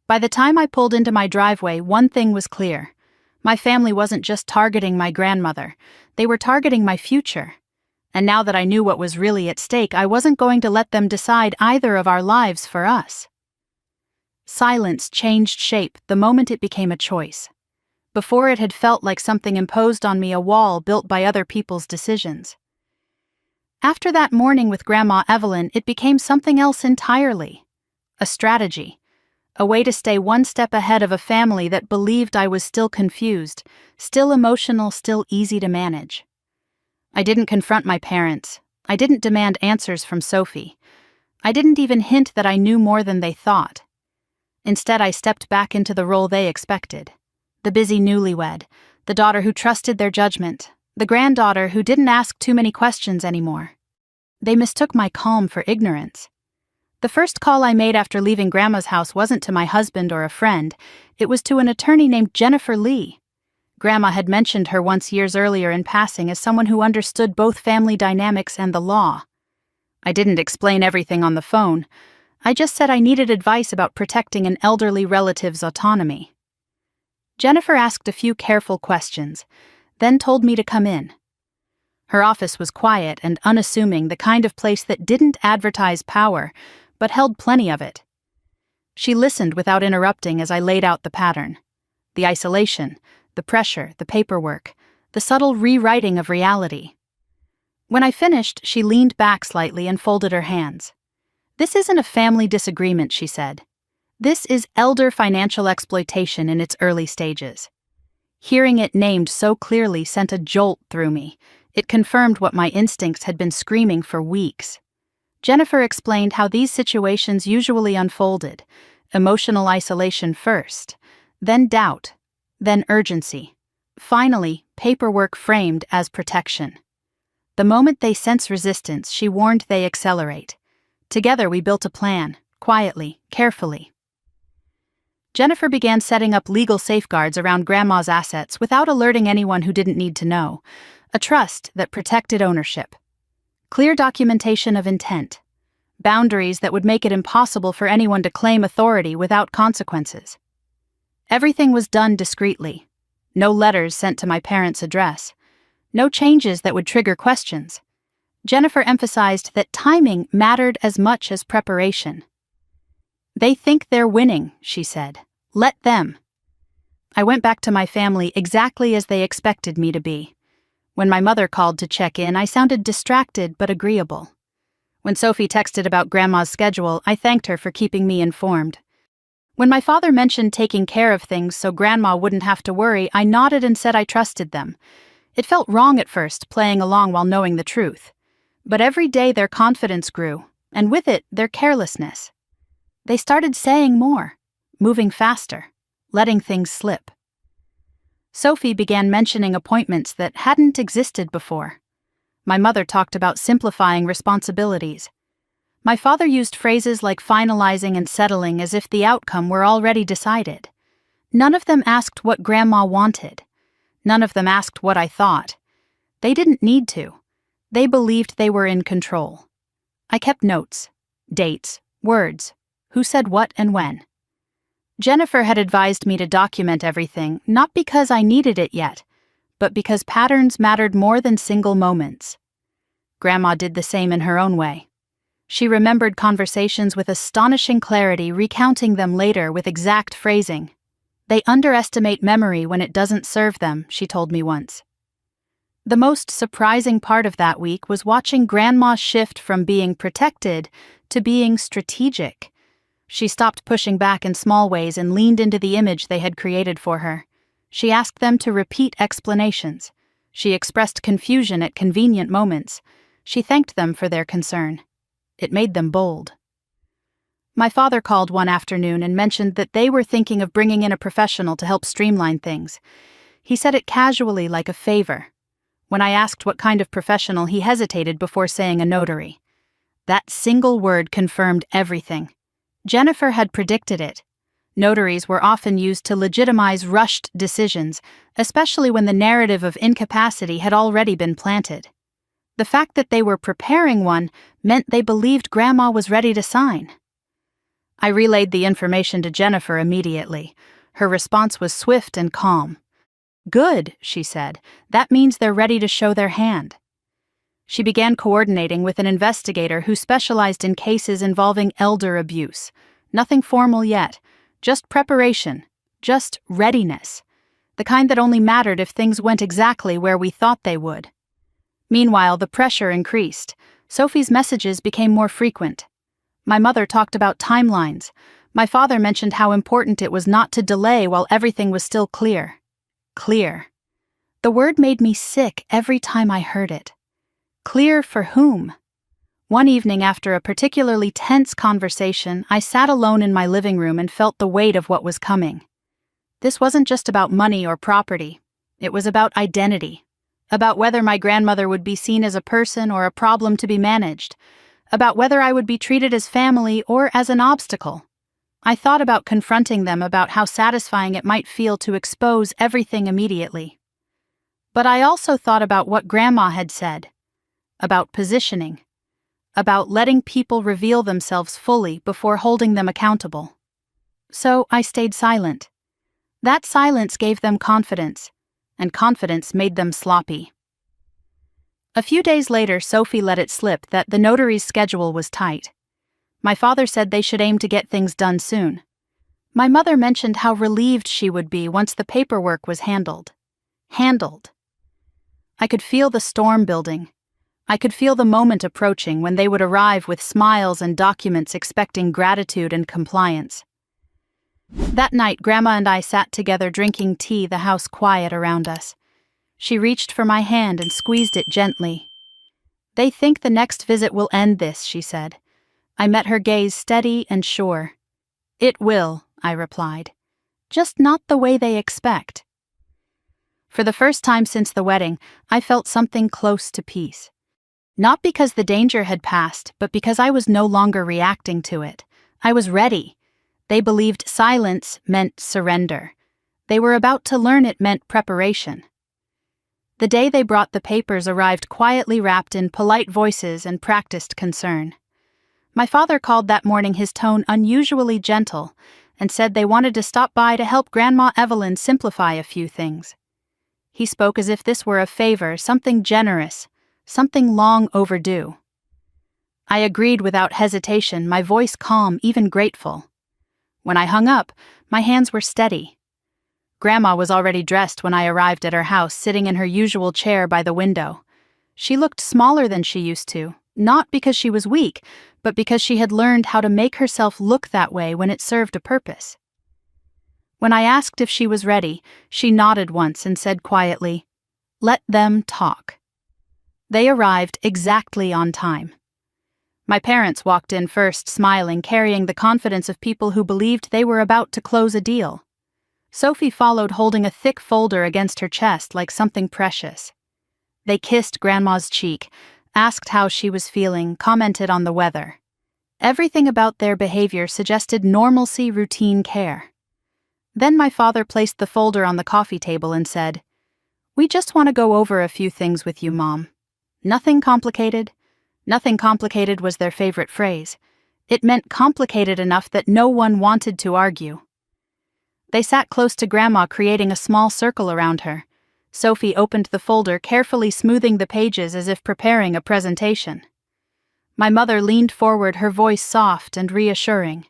By the time I pulled into my driveway, one thing was clear. My family wasn't just targeting my grandmother. They were targeting my future. And now that I knew what was really at stake, I wasn't going to let them decide either of our lives for us. Silence changed shape the moment it became a choice. Before, it had felt like something imposed on me, a wall built by other people's decisions. After that morning with Grandma Evelyn, it became something else entirely. A strategy. A way to stay one step ahead of a family that believed I was still confused, still emotional, still easy to manage. I didn't confront my parents. I didn't demand answers from Sophie. I didn't even hint that I knew more than they thought. Instead, I stepped back into the role they expected. The busy newlywed, the daughter who trusted their judgment, the granddaughter who didn't ask too many questions anymore. They mistook my calm for ignorance. The first call I made after leaving Grandma's house wasn't to my husband or a friend. It was to an attorney named Jennifer Lee. Grandma had mentioned her once years earlier in passing as someone who understood both family dynamics and the law. I didn't explain everything on the phone. I just said I needed advice about protecting an elderly relative's autonomy. Jennifer asked a few careful questions, then told me to come in. Her office was quiet and unassuming, the kind of place that didn't advertise power, but held plenty of it. She listened without interrupting as I laid out the pattern. The isolation, the pressure, the paperwork, the subtle rewriting of reality. When I finished, she leaned back slightly and folded her hands. "This isn't a family disagreement," she said. "This is elder financial exploitation in its early stages." Hearing it named so clearly sent a jolt through me. It confirmed what my instincts had been screaming for weeks. Jennifer explained how these situations usually unfolded: emotional isolation first, then doubt, then urgency, finally, paperwork framed as protection. The moment they sense resistance, she warned, they accelerate. Together we built a plan, quietly, carefully. Jennifer began setting up legal safeguards around Grandma's assets without alerting anyone who didn't need to know. A trust that protected ownership. Clear documentation of intent. Boundaries that would make it impossible for anyone to claim authority without consequences. Everything was done discreetly. No letters sent to my parents' address. No changes that would trigger questions. Jennifer emphasized that timing mattered as much as preparation. "They think they're winning," she said. "Let them." I went back to my family exactly as they expected me to be. When my mother called to check in, I sounded distracted but agreeable. When Sophie texted about Grandma's schedule, I thanked her for keeping me informed. When my father mentioned taking care of things so Grandma wouldn't have to worry, I nodded and said I trusted them. It felt wrong at first, playing along while knowing the truth. But every day their confidence grew, and with it, their carelessness. They started saying more, moving faster, letting things slip. Sophie began mentioning appointments that hadn't existed before. My mother talked about simplifying responsibilities. My father used phrases like finalizing and settling as if the outcome were already decided. None of them asked what Grandma wanted. None of them asked what I thought. They didn't need to. They believed they were in control. I kept notes, dates, words, who said what and when. Jennifer had advised me to document everything, not because I needed it yet, but because patterns mattered more than single moments. Grandma did the same in her own way. She remembered conversations with astonishing clarity, recounting them later with exact phrasing. "They underestimate memory when it doesn't serve them," she told me once. The most surprising part of that week was watching Grandma shift from being protected to being strategic. She stopped pushing back in small ways and leaned into the image they had created for her. She asked them to repeat explanations. She expressed confusion at convenient moments. She thanked them for their concern. It made them bold. My father called one afternoon and mentioned that they were thinking of bringing in a professional to help streamline things. He said it casually, like a favor. When I asked what kind of professional, he hesitated before saying a notary. That single word confirmed everything. Jennifer had predicted it. Notaries were often used to legitimize rushed decisions, especially when the narrative of incapacity had already been planted. The fact that they were preparing one meant they believed Grandma was ready to sign. I relayed the information to Jennifer immediately. Her response was swift and calm. "Good," she said. "That means they're ready to show their hand." She began coordinating with an investigator who specialized in cases involving elder abuse. Nothing formal yet, just preparation, just readiness. The kind that only mattered if things went exactly where we thought they would. Meanwhile, the pressure increased. Sophie's messages became more frequent. My mother talked about timelines. My father mentioned how important it was not to delay while everything was still clear. Clear. The word made me sick every time I heard it. Clear for whom? One evening after a particularly tense conversation, I sat alone in my living room and felt the weight of what was coming. This wasn't just about money or property. It was about identity. About whether my grandmother would be seen as a person or a problem to be managed. About whether I would be treated as family or as an obstacle. I thought about confronting them, about how satisfying it might feel to expose everything immediately. But I also thought about what Grandma had said. About positioning. About letting people reveal themselves fully before holding them accountable. So I stayed silent. That silence gave them confidence, and confidence made them sloppy. A few days later, Sophie let it slip that the notary's schedule was tight. My father said they should aim to get things done soon. My mother mentioned how relieved she would be once the paperwork was handled. Handled. I could feel the storm building. I could feel the moment approaching when they would arrive with smiles and documents expecting gratitude and compliance. That night, Grandma and I sat together drinking tea, the house quiet around us. She reached for my hand and squeezed it gently. "They think the next visit will end this," she said. I met her gaze steady and sure. "It will," I replied. "Just not the way they expect." For the first time since the wedding, I felt something close to peace. Not because the danger had passed, but because I was no longer reacting to it. I was ready. They believed silence meant surrender. They were about to learn it meant preparation. The day they brought the papers arrived quietly wrapped in polite voices and practiced concern. My father called that morning, his tone unusually gentle, and said they wanted to stop by to help Grandma Evelyn simplify a few things. He spoke as if this were a favor, something generous, something long overdue. I agreed without hesitation, my voice calm, even grateful. When I hung up, my hands were steady. Grandma was already dressed when I arrived at her house, sitting in her usual chair by the window. She looked smaller than she used to, not because she was weak, but because she had learned how to make herself look that way when it served a purpose. When I asked if she was ready, she nodded once and said quietly, "Let them talk." They arrived exactly on time. My parents walked in first, smiling, carrying the confidence of people who believed they were about to close a deal. Sophie followed, holding a thick folder against her chest like something precious. They kissed Grandma's cheek, asked how she was feeling, commented on the weather. Everything about their behavior suggested normalcy, routine care. Then my father placed the folder on the coffee table and said, "We just want to go over a few things with you, Mom. Nothing complicated." Nothing complicated was their favorite phrase. It meant complicated enough that no one wanted to argue. They sat close to Grandma, creating a small circle around her. Sophie opened the folder, carefully smoothing the pages as if preparing a presentation. My mother leaned forward, her voice soft and reassuring.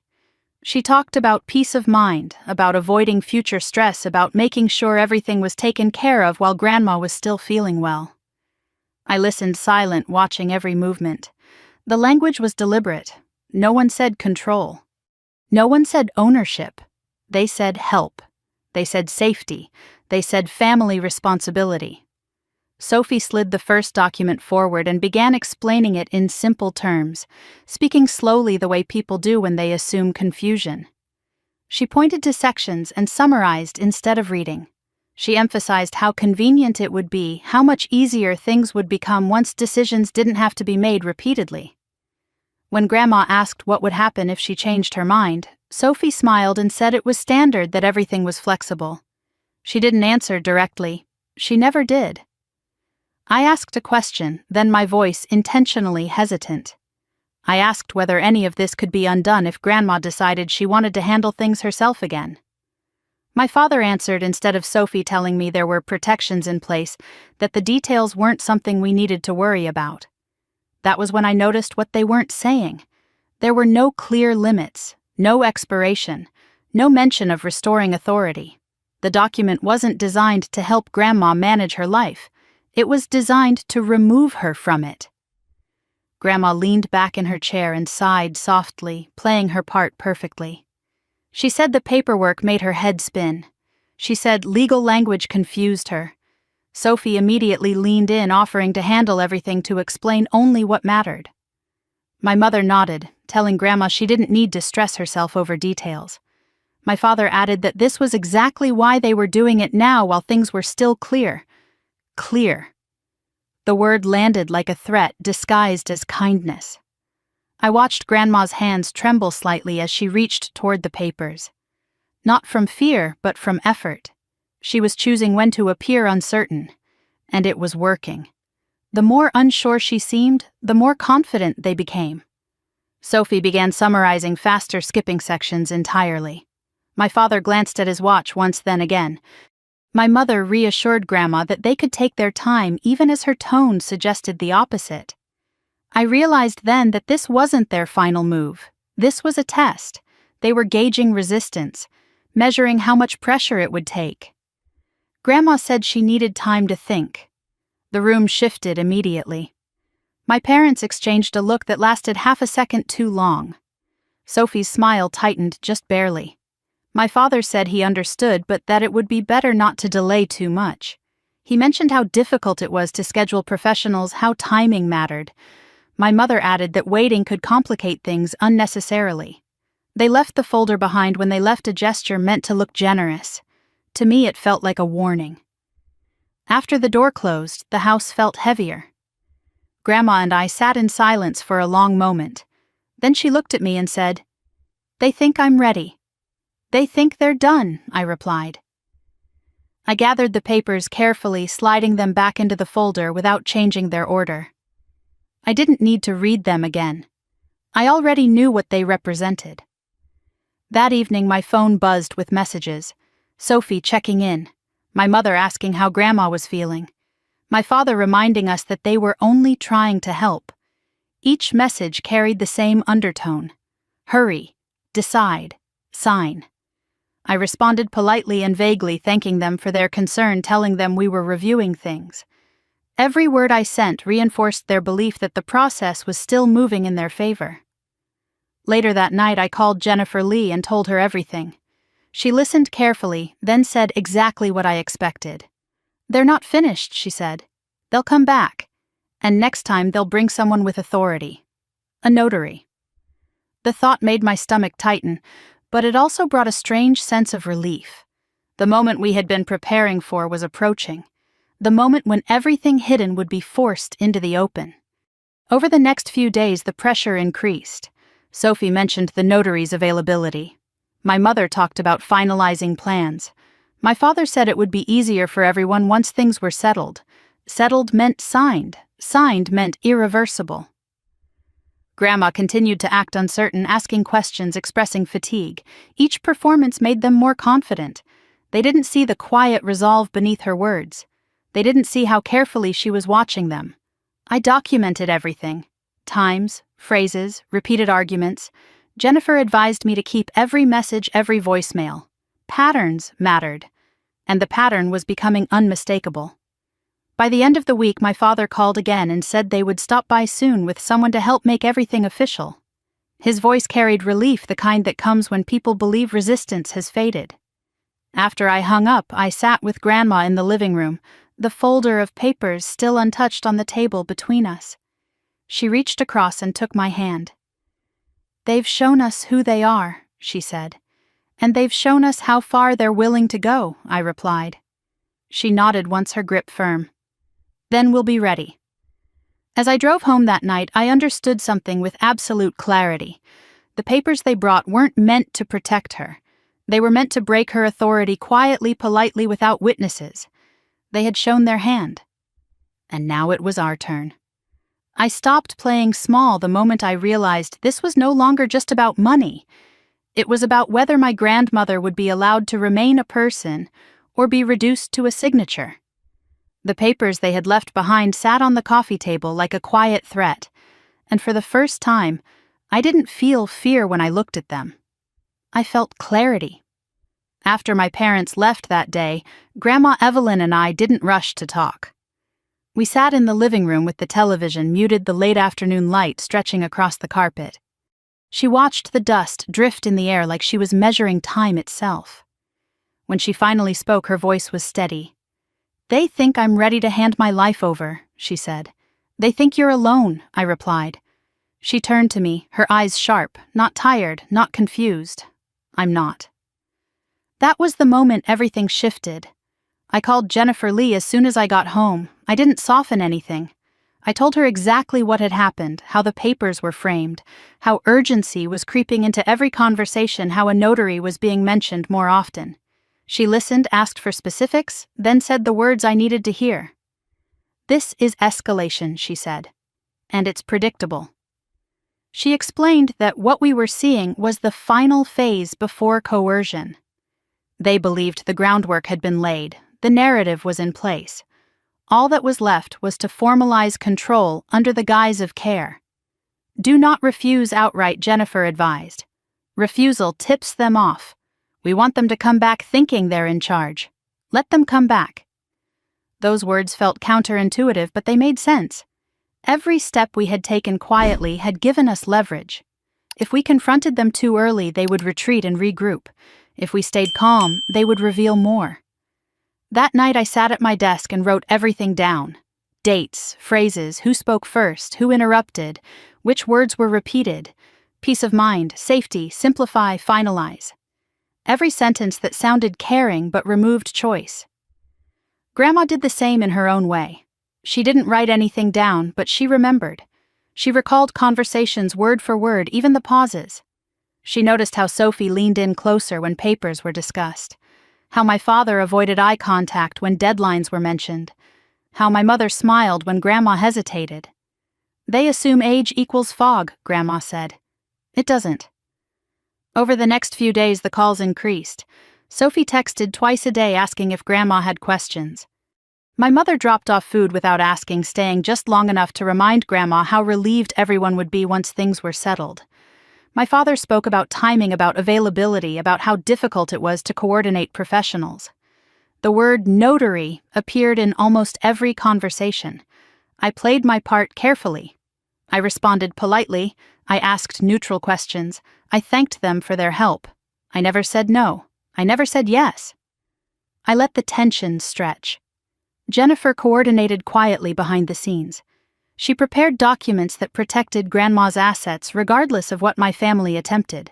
She talked about peace of mind, about avoiding future stress, about making sure everything was taken care of while Grandma was still feeling well. I listened silent, watching every movement. The language was deliberate. No one said control. No one said ownership. They said help. They said safety. They said family responsibility. Sophie slid the first document forward and began explaining it in simple terms, speaking slowly the way people do when they assume confusion. She pointed to sections and summarized instead of reading. She emphasized how convenient it would be, how much easier things would become once decisions didn't have to be made repeatedly. When Grandma asked what would happen if she changed her mind, Sophie smiled and said it was standard, that everything was flexible. She didn't answer directly. She never did. I asked a question, then my voice intentionally hesitant. I asked whether any of this could be undone if Grandma decided she wanted to handle things herself again. My father answered, instead of Sophie telling me there were protections in place, that the details weren't something we needed to worry about. That was when I noticed what they weren't saying. There were no clear limits, no expiration, no mention of restoring authority. The document wasn't designed to help Grandma manage her life. It was designed to remove her from it. Grandma leaned back in her chair and sighed softly, playing her part perfectly. She said the paperwork made her head spin. She said legal language confused her. Sophie immediately leaned in, offering to handle everything, to explain only what mattered. My mother nodded, telling Grandma she didn't need to stress herself over details. My father added that this was exactly why they were doing it now, while things were still clear. Clear. The word landed like a threat, disguised as kindness. I watched Grandma's hands tremble slightly as she reached toward the papers. Not from fear, but from effort. She was choosing when to appear uncertain, and it was working. The more unsure she seemed, the more confident they became. Sophie began summarizing faster, skipping sections entirely. My father glanced at his watch once, then again. My mother reassured Grandma that they could take their time, even as her tone suggested the opposite. I realized then that this wasn't their final move. This was a test. They were gauging resistance, measuring how much pressure it would take. Grandma said she needed time to think. The room shifted immediately. My parents exchanged a look that lasted half a second too long. Sophie's smile tightened just barely. My father said he understood, but that it would be better not to delay too much. He mentioned how difficult it was to schedule professionals, how timing mattered. My mother added that waiting could complicate things unnecessarily. They left the folder behind when they left a gesture meant to look generous. To me, it felt like a warning. After the door closed, the house felt heavier. Grandma and I sat in silence for a long moment. Then she looked at me and said, "They think I'm ready." "They think they're done," I replied. I gathered the papers carefully, sliding them back into the folder without changing their order. I didn't need to read them again. I already knew what they represented. That evening, my phone buzzed with messages. Sophie checking in, my mother asking how Grandma was feeling, my father reminding us that they were only trying to help. Each message carried the same undertone: hurry, decide, sign. I responded politely and vaguely, thanking them for their concern, telling them we were reviewing things. Every word I sent reinforced their belief that the process was still moving in their favor. Later that night, I called Jennifer Lee and told her everything. She listened carefully, then said exactly what I expected. "They're not finished," she said. "They'll come back. And next time they'll bring someone with authority. A notary." The thought made my stomach tighten, but it also brought a strange sense of relief. The moment we had been preparing for was approaching. The moment when everything hidden would be forced into the open. Over the next few days, the pressure increased. Sophie mentioned the notary's availability. My mother talked about finalizing plans. My father said it would be easier for everyone once things were settled. Settled meant signed. Signed meant irreversible. Grandma continued to act uncertain, asking questions, expressing fatigue. Each performance made them more confident. They didn't see the quiet resolve beneath her words. They didn't see how carefully she was watching them. I documented everything. Times, phrases, repeated arguments. Jennifer advised me to keep every message, every voicemail. Patterns mattered, and the pattern was becoming unmistakable. By the end of the week, my father called again and said they would stop by soon with someone to help make everything official. His voice carried relief, the kind that comes when people believe resistance has faded. After I hung up, I sat with Grandma in the living room, the folder of papers still untouched on the table between us. She reached across and took my hand. "They've shown us who they are," she said. "And they've shown us how far they're willing to go," I replied. She nodded once her grip firm. "Then we'll be ready." As I drove home that night, I understood something with absolute clarity. The papers they brought weren't meant to protect her. They were meant to break her authority quietly, politely, without witnesses. They had shown their hand. And now it was our turn. I stopped playing small the moment I realized this was no longer just about money. It was about whether my grandmother would be allowed to remain a person or be reduced to a signature. The papers they had left behind sat on the coffee table like a quiet threat, and for the first time, I didn't feel fear when I looked at them. I felt clarity. After my parents left that day, Grandma Evelyn and I didn't rush to talk. We sat in the living room with the television muted, the late afternoon light stretching across the carpet. She watched the dust drift in the air like she was measuring time itself. When she finally spoke, her voice was steady. "They think I'm ready to hand my life over," she said. "They think you're alone," I replied. She turned to me, her eyes sharp, not tired, not confused. "I'm not." That was the moment everything shifted. I called Jennifer Lee as soon as I got home. I didn't soften anything. I told her exactly what had happened, how the papers were framed, how urgency was creeping into every conversation, how a notary was being mentioned more often. She listened, asked for specifics, then said the words I needed to hear. "This is escalation," she said, "and it's predictable." She explained that what we were seeing was the final phase before coercion. They believed the groundwork had been laid, the narrative was in place. All that was left was to formalize control under the guise of care. "Do not refuse outright," Jennifer advised. "Refusal tips them off. We want them to come back thinking they're in charge. Let them come back." Those words felt counterintuitive, but they made sense. Every step we had taken quietly had given us leverage. If we confronted them too early, they would retreat and regroup. If we stayed calm, they would reveal more. That night I sat at my desk and wrote everything down. Dates, phrases, who spoke first, who interrupted, which words were repeated. Peace of mind, safety, simplify, finalize. Every sentence that sounded caring but removed choice. Grandma did the same in her own way. She didn't write anything down, but she remembered. She recalled conversations word for word, even the pauses. She noticed how Sophie leaned in closer when papers were discussed, how my father avoided eye contact when deadlines were mentioned, how my mother smiled when Grandma hesitated. They assume age equals fog, Grandma said. It doesn't. Over the next few days, the calls increased. Sophie texted twice a day asking if Grandma had questions. My mother dropped off food without asking, staying just long enough to remind Grandma how relieved everyone would be once things were settled. My father spoke about timing, about availability, about how difficult it was to coordinate professionals. The word notary appeared in almost every conversation. I played my part carefully. I responded politely. I asked neutral questions. I thanked them for their help. I never said no. I never said yes. I let the tension stretch. Jennifer coordinated quietly behind the scenes. She prepared documents that protected Grandma's assets regardless of what my family attempted.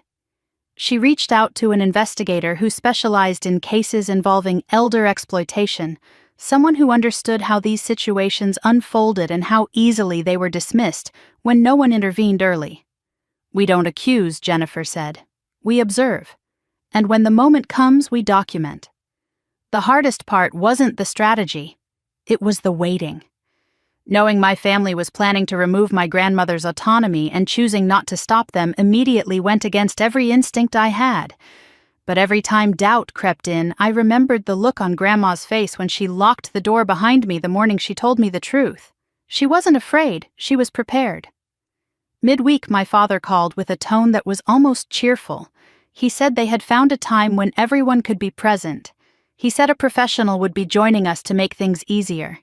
She reached out to an investigator who specialized in cases involving elder exploitation, someone who understood how these situations unfolded and how easily they were dismissed when no one intervened early. We don't accuse, Jennifer said. We observe. And when the moment comes, we document. The hardest part wasn't the strategy. It was the waiting. Knowing my family was planning to remove my grandmother's autonomy and choosing not to stop them immediately went against every instinct I had. But every time doubt crept in, I remembered the look on Grandma's face when she locked the door behind me the morning she told me the truth. She wasn't afraid, she was prepared. Midweek, my father called with a tone that was almost cheerful. He said they had found a time when everyone could be present. He said a professional would be joining us to make things easier.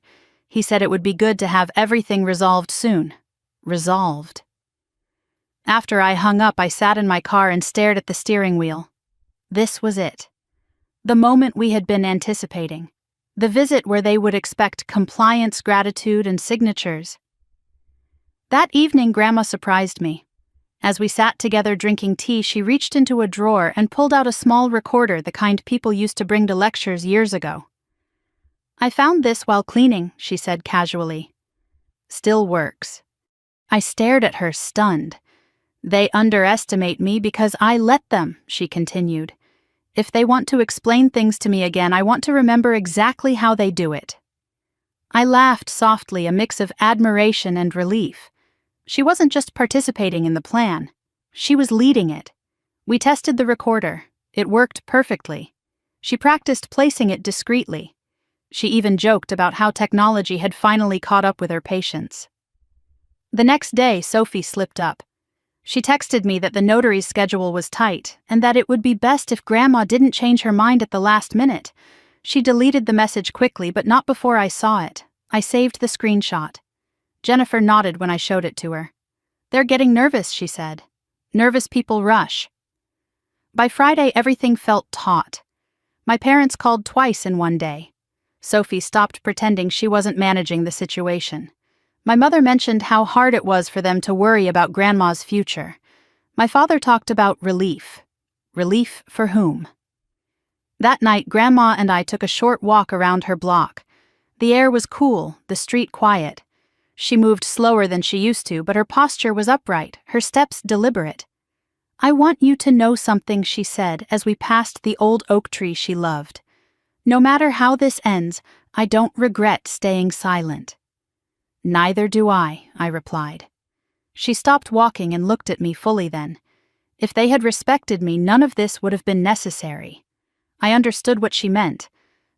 He said it would be good to have everything resolved soon. Resolved. After I hung up, I sat in my car and stared at the steering wheel. This was it. The moment we had been anticipating. The visit where they would expect compliance, gratitude, and signatures. That evening, Grandma surprised me. As we sat together drinking tea, she reached into a drawer and pulled out a small recorder, the kind people used to bring to lectures years ago. I found this while cleaning, she said casually. Still works. I stared at her, stunned. They underestimate me because I let them, she continued. If they want to explain things to me again, I want to remember exactly how they do it. I laughed softly, a mix of admiration and relief. She wasn't just participating in the plan. She was leading it. We tested the recorder. It worked perfectly. She practiced placing it discreetly. She even joked about how technology had finally caught up with her patients. The next day, Sophie slipped up. She texted me that the notary's schedule was tight and that it would be best if Grandma didn't change her mind at the last minute. She deleted the message quickly, but not before I saw it. I saved the screenshot. Jennifer nodded when I showed it to her. They're getting nervous, she said. Nervous people rush. By Friday, everything felt taut. My parents called twice in one day. Sophie stopped pretending she wasn't managing the situation. My mother mentioned how hard it was for them to worry about Grandma's future. My father talked about relief. Relief for whom? That night, Grandma and I took a short walk around her block. The air was cool, the street quiet. She moved slower than she used to, but her posture was upright, her steps deliberate. I want you to know something, she said as we passed the old oak tree she loved. No matter how this ends, I don't regret staying silent. Neither do I replied. She stopped walking and looked at me fully then. If they had respected me, none of this would have been necessary. I understood what she meant.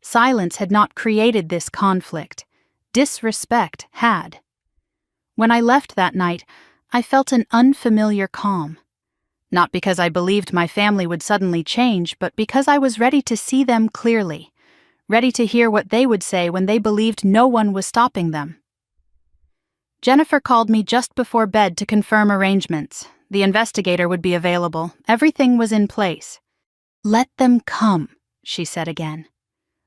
Silence had not created this conflict. Disrespect had. When I left that night, I felt an unfamiliar calm. Not because I believed my family would suddenly change, but because I was ready to see them clearly. ready to hear what they would say when they believed no one was stopping them. Jennifer called me just before bed to confirm arrangements. The investigator would be available. Everything was in place. "Let them come," she said again.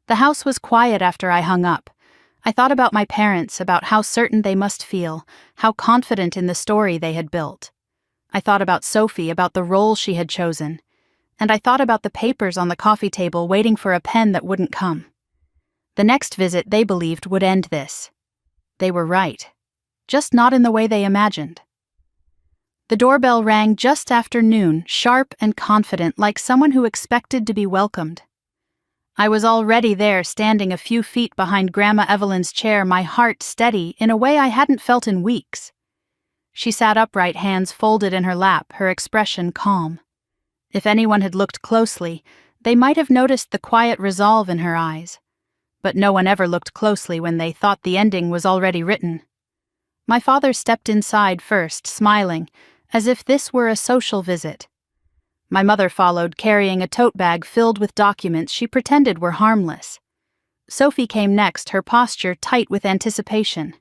The house was quiet after I hung up. I thought about my parents, about how certain they must feel, how confident in the story they had built. I thought about Sophie, about the role she had chosen. And I thought about the papers on the coffee table waiting for a pen that wouldn't come. The next visit, they believed, would end this. They were right. Just not in the way they imagined. The doorbell rang just after noon, sharp and confident, like someone who expected to be welcomed. I was already there, standing a few feet behind Grandma Evelyn's chair, my heart steady in a way I hadn't felt in weeks. She sat upright, hands folded in her lap, her expression calm. If anyone had looked closely, they might have noticed the quiet resolve in her eyes. But no one ever looked closely when they thought the ending was already written. My father stepped inside first, smiling, as if this were a social visit. My mother followed, carrying a tote bag filled with documents she pretended were harmless. Sophie came next, her posture tight with anticipation.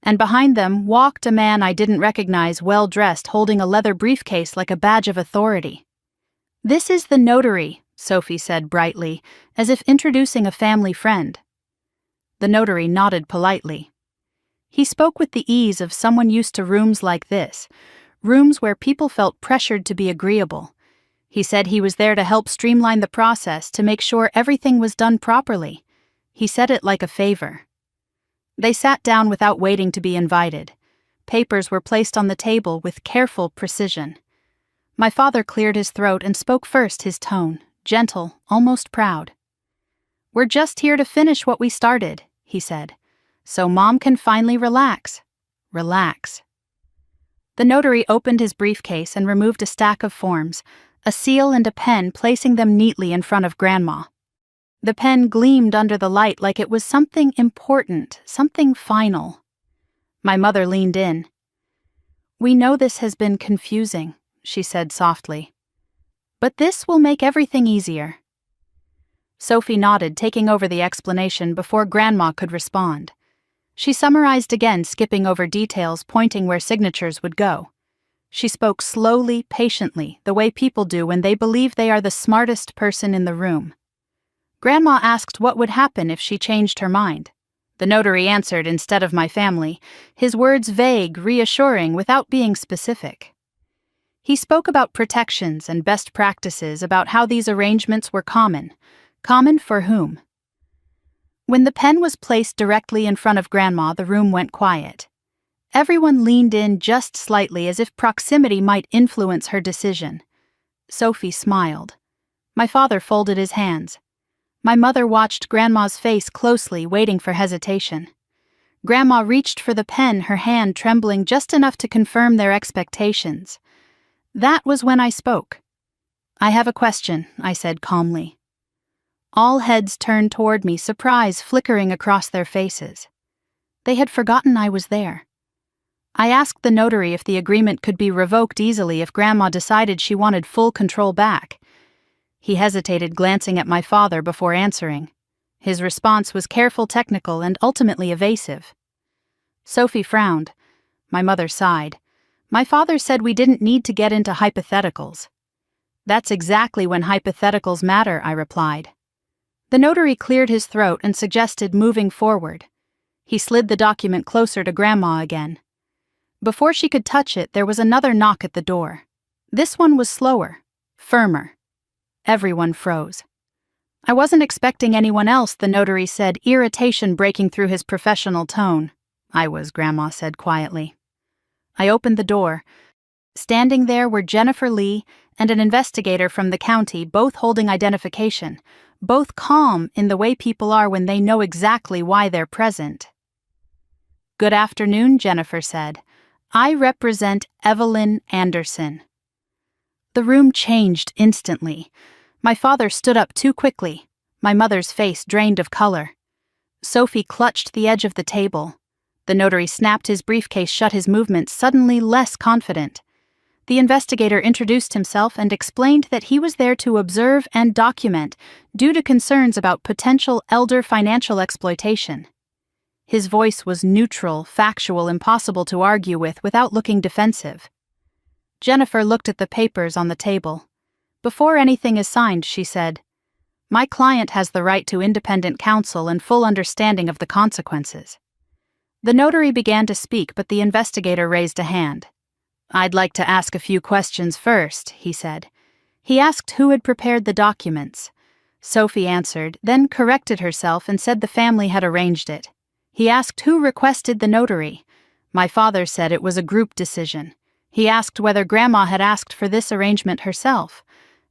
And behind them walked a man I didn't recognize, well-dressed, holding a leather briefcase like a badge of authority. "This is the notary," Sophie said brightly, as if introducing a family friend. The notary nodded politely. He spoke with the ease of someone used to rooms like this, rooms where people felt pressured to be agreeable. He said he was there to help streamline the process, to make sure everything was done properly. He said it like a favor. They sat down without waiting to be invited. Papers were placed on the table with careful precision. My father cleared his throat and spoke first, his tone, gentle, almost proud. "We're just here to finish what we started," he said, "so Mom can finally relax. Relax." The notary opened his briefcase and removed a stack of forms, a seal and a pen, placing them neatly in front of Grandma. The pen gleamed under the light like it was something important, something final. My mother leaned in. "We know this has been confusing," she said softly. "But this will make everything easier." Sophie nodded, taking over the explanation before Grandma could respond. She summarized again, skipping over details, pointing where signatures would go. She spoke slowly, patiently, the way people do when they believe they are the smartest person in the room. Grandma asked what would happen if she changed her mind. The notary answered instead of my family, his words vague, reassuring, without being specific. He spoke about protections and best practices, about how these arrangements were common. Common for whom? When the pen was placed directly in front of Grandma, the room went quiet. Everyone leaned in just slightly, as if proximity might influence her decision. Sophie smiled. My father folded his hands. My mother watched Grandma's face closely, waiting for hesitation. Grandma reached for the pen, her hand trembling just enough to confirm their expectations. That was when I spoke. "I have a question," I said calmly. All heads turned toward me, surprise flickering across their faces. They had forgotten I was there. I asked the notary if the agreement could be revoked easily if Grandma decided she wanted full control back. He hesitated, glancing at my father before answering. His response was careful, technical, and ultimately evasive. Sophie frowned. My mother sighed. My father said we didn't need to get into hypotheticals. "That's exactly when hypotheticals matter," I replied. The notary cleared his throat and suggested moving forward. He slid the document closer to Grandma again. Before she could touch it, there was another knock at the door. This one was slower, firmer. Everyone froze. "I wasn't expecting anyone else," the notary said, irritation breaking through his professional tone. "I was," Grandma said quietly. I opened the door. Standing there were Jennifer Lee and an investigator from the county, both holding identification, both calm in the way people are when they know exactly why they're present. "Good afternoon," Jennifer said. "I represent Evelyn Anderson." The room changed instantly. My father stood up too quickly. My mother's face drained of color. Sophie clutched the edge of the table. The notary snapped his briefcase shut, his movements suddenly less confident. The investigator introduced himself and explained that he was there to observe and document due to concerns about potential elder financial exploitation. His voice was neutral, factual, impossible to argue with without looking defensive. Jennifer looked at the papers on the table. Before anything is signed, she said, "My client has the right to independent counsel and full understanding of the consequences." The notary began to speak, but the investigator raised a hand. "I'd like to ask a few questions first," he said. He asked who had prepared the documents. Sophie answered, then corrected herself and said the family had arranged it. He asked who requested the notary. My father said it was a group decision. He asked whether Grandma had asked for this arrangement herself.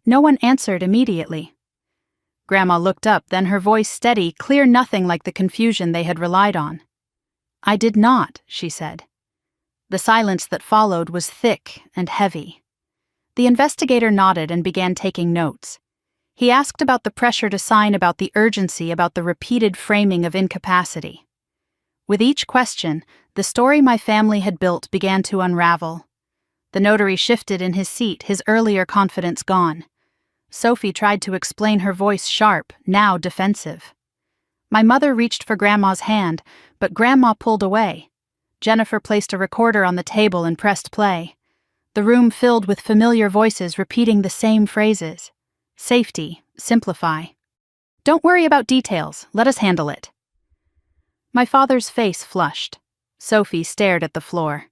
No one answered immediately. Grandma looked up, then her voice steady, clear, nothing like the confusion they had relied on. "I did not," she said. The silence that followed was thick and heavy. The investigator nodded and began taking notes. He asked about the pressure to sign, about the urgency, about the repeated framing of incapacity. With each question, the story my family had built began to unravel. The notary shifted in his seat, his earlier confidence gone. Sophie tried to explain, her voice sharp, now defensive. My mother reached for Grandma's hand, but Grandma pulled away. Jennifer placed a recorder on the table and pressed play. The room filled with familiar voices repeating the same phrases. Safety, simplify. Don't worry about details, let us handle it. My father's face flushed. Sophie stared at the floor.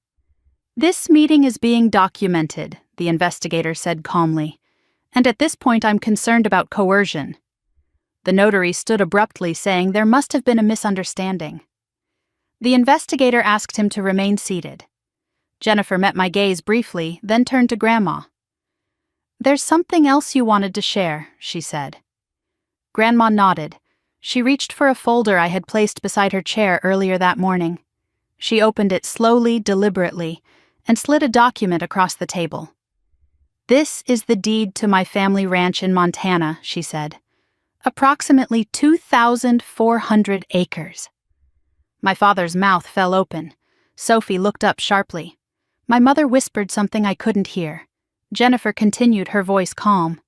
"This meeting is being documented," the investigator said calmly. "And at this point I'm concerned about coercion." The notary stood abruptly, saying there must have been a misunderstanding. The investigator asked him to remain seated. Jennifer met my gaze briefly, then turned to Grandma. "There's something else you wanted to share," she said. Grandma nodded. She reached for a folder I had placed beside her chair earlier that morning. She opened it slowly, deliberately, and slid a document across the table. "This is the deed to my family ranch in Montana," she said. "Approximately 2,400 acres. My father's mouth fell open. Sophie looked up sharply. My mother whispered something I couldn't hear. Jennifer continued, her voice calm.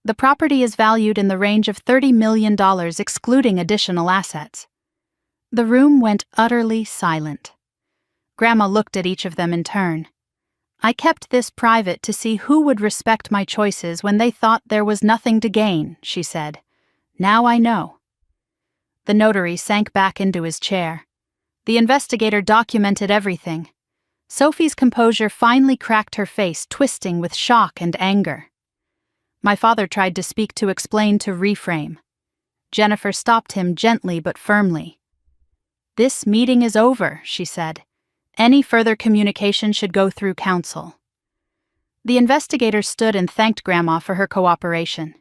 "The property is valued in the range of $30 million, excluding additional assets." The room went utterly silent. Grandma looked at each of them in turn. "I kept this private to see who would respect my choices when they thought there was nothing to gain," she said. "Now I know." The notary sank back into his chair. The investigator documented everything. Sophie's composure finally cracked her face, twisting with shock and anger. My father tried to speak, to explain, to reframe. Jennifer stopped him gently but firmly. "This meeting is over," she said. "Any further communication should go through counsel." The investigator stood and thanked Grandma for her cooperation.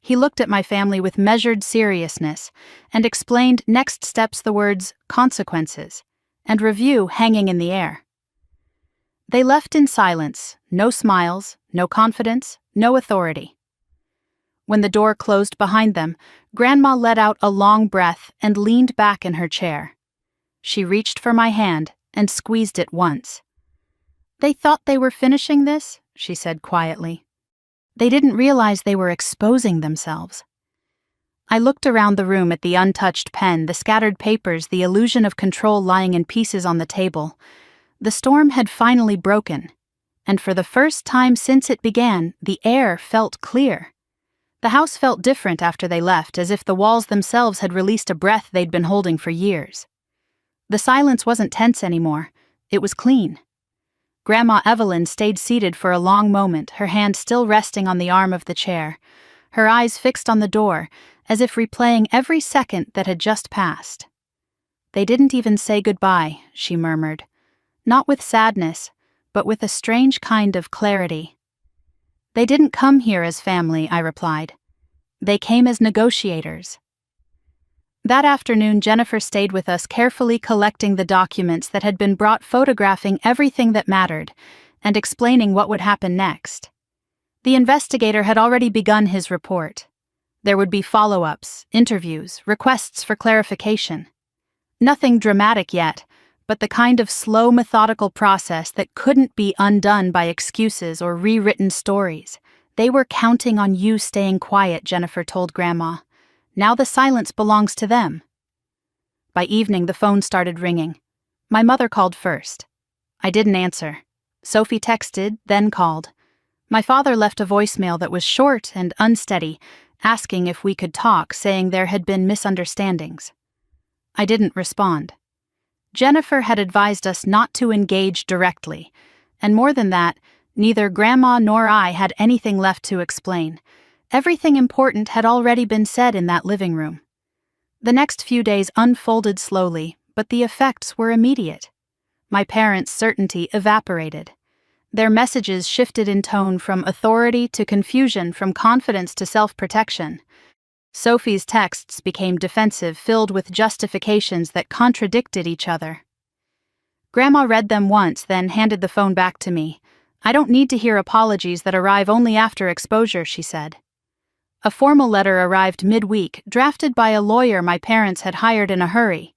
He looked at my family with measured seriousness and explained next steps, the words consequences and review hanging in the air. They left in silence, no smiles, no confidence, no authority. When the door closed behind them, Grandma let out a long breath and leaned back in her chair. She reached for my hand and squeezed it once. "They thought they were finishing this," she said quietly. "They didn't realize they were exposing themselves." I looked around the room at the untouched pen, the scattered papers, the illusion of control lying in pieces on the table. The storm had finally broken, and for the first time since it began, the air felt clear. The house felt different after they left, as if the walls themselves had released a breath they'd been holding for years. The silence wasn't tense anymore. It was clean. Grandma Evelyn stayed seated for a long moment, her hand still resting on the arm of the chair, her eyes fixed on the door, as if replaying every second that had just passed. "They didn't even say goodbye," she murmured, not with sadness, but with a strange kind of clarity. "They didn't come here as family," I replied. "They came as negotiators." That afternoon, Jennifer stayed with us, carefully collecting the documents that had been brought, photographing everything that mattered, and explaining what would happen next. The investigator had already begun his report. There would be follow-ups, interviews, requests for clarification. Nothing dramatic yet, but the kind of slow, methodical process that couldn't be undone by excuses or rewritten stories. They were counting on you staying quiet, Jennifer told Grandma. Now the silence belongs to them. By evening, the phone started ringing. My mother called first. I didn't answer. Sophie texted, then called. My father left a voicemail that was short and unsteady, asking if we could talk, saying there had been misunderstandings. I didn't respond. Jennifer had advised us not to engage directly, and more than that, neither Grandma nor I had anything left to explain. Everything important had already been said in that living room. The next few days unfolded slowly, but the effects were immediate. My parents' certainty evaporated. Their messages shifted in tone from authority to confusion, from confidence to self-protection. Sophie's texts became defensive, filled with justifications that contradicted each other. Grandma read them once, then handed the phone back to me. I don't need to hear apologies that arrive only after exposure, she said. A formal letter arrived midweek, drafted by a lawyer my parents had hired in a hurry.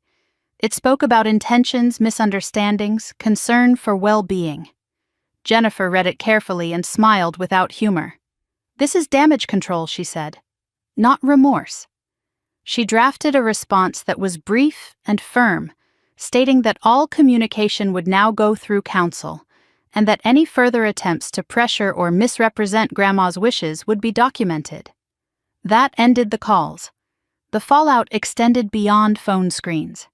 It spoke about intentions, misunderstandings, concern for well-being. Jennifer read it carefully and smiled without humor. This is damage control, she said. Not remorse. She drafted a response that was brief and firm, stating that all communication would now go through counsel, and that any further attempts to pressure or misrepresent Grandma's wishes would be documented. That ended the calls. The fallout extended beyond phone screens.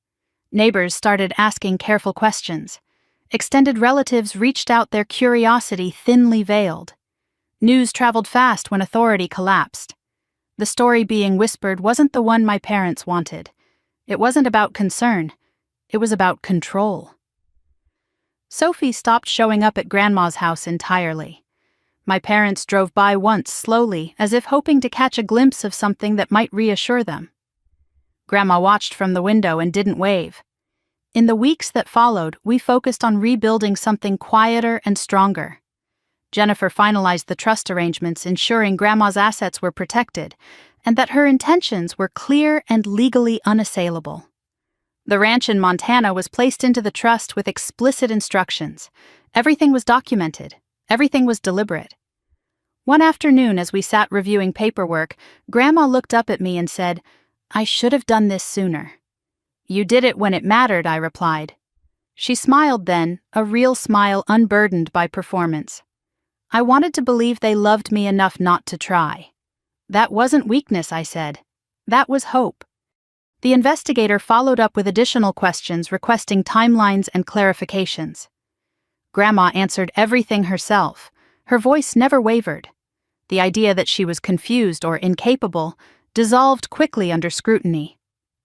Neighbors started asking careful questions. Extended relatives reached out, their curiosity thinly veiled. News traveled fast when authority collapsed. The story being whispered wasn't the one my parents wanted. It wasn't about concern. It was about control. Sophie stopped showing up at Grandma's house entirely. My parents drove by once slowly, as if hoping to catch a glimpse of something that might reassure them. Grandma watched from the window and didn't wave. In the weeks that followed, we focused on rebuilding something quieter and stronger. Jennifer finalized the trust arrangements, ensuring Grandma's assets were protected, and that her intentions were clear and legally unassailable. The ranch in Montana was placed into the trust with explicit instructions. Everything was documented. Everything was deliberate. One afternoon, as we sat reviewing paperwork, Grandma looked up at me and said, "I should have done this sooner." "You did it when it mattered," I replied. She smiled then, a real smile unburdened by performance. I wanted to believe they loved me enough not to try. That wasn't weakness, I said. That was hope. The investigator followed up with additional questions, requesting timelines and clarifications. Grandma answered everything herself. Her voice never wavered. The idea that she was confused or incapable dissolved quickly under scrutiny.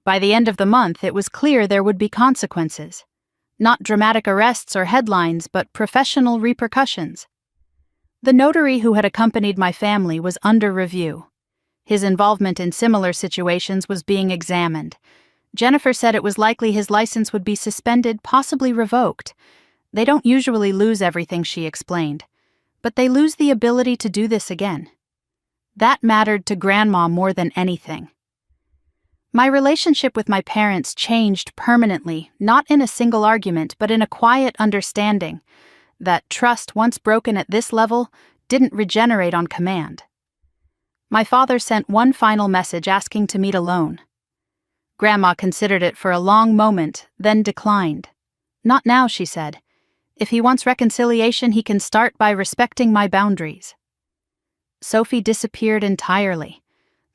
By the end of the month, it was clear there would be consequences. Not dramatic arrests or headlines, but professional repercussions. The notary who had accompanied my family was under review. His involvement in similar situations was being examined. Jennifer said it was likely his license would be suspended, possibly revoked. They don't usually lose everything, she explained, but they lose the ability to do this again. That mattered to Grandma more than anything. My relationship with my parents changed permanently, not in a single argument, but in a quiet understanding that trust, once broken at this level, didn't regenerate on command. My father sent one final message asking to meet alone. Grandma considered it for a long moment, then declined. "Not now," she said. "If he wants reconciliation, he can start by respecting my boundaries." Sophie disappeared entirely.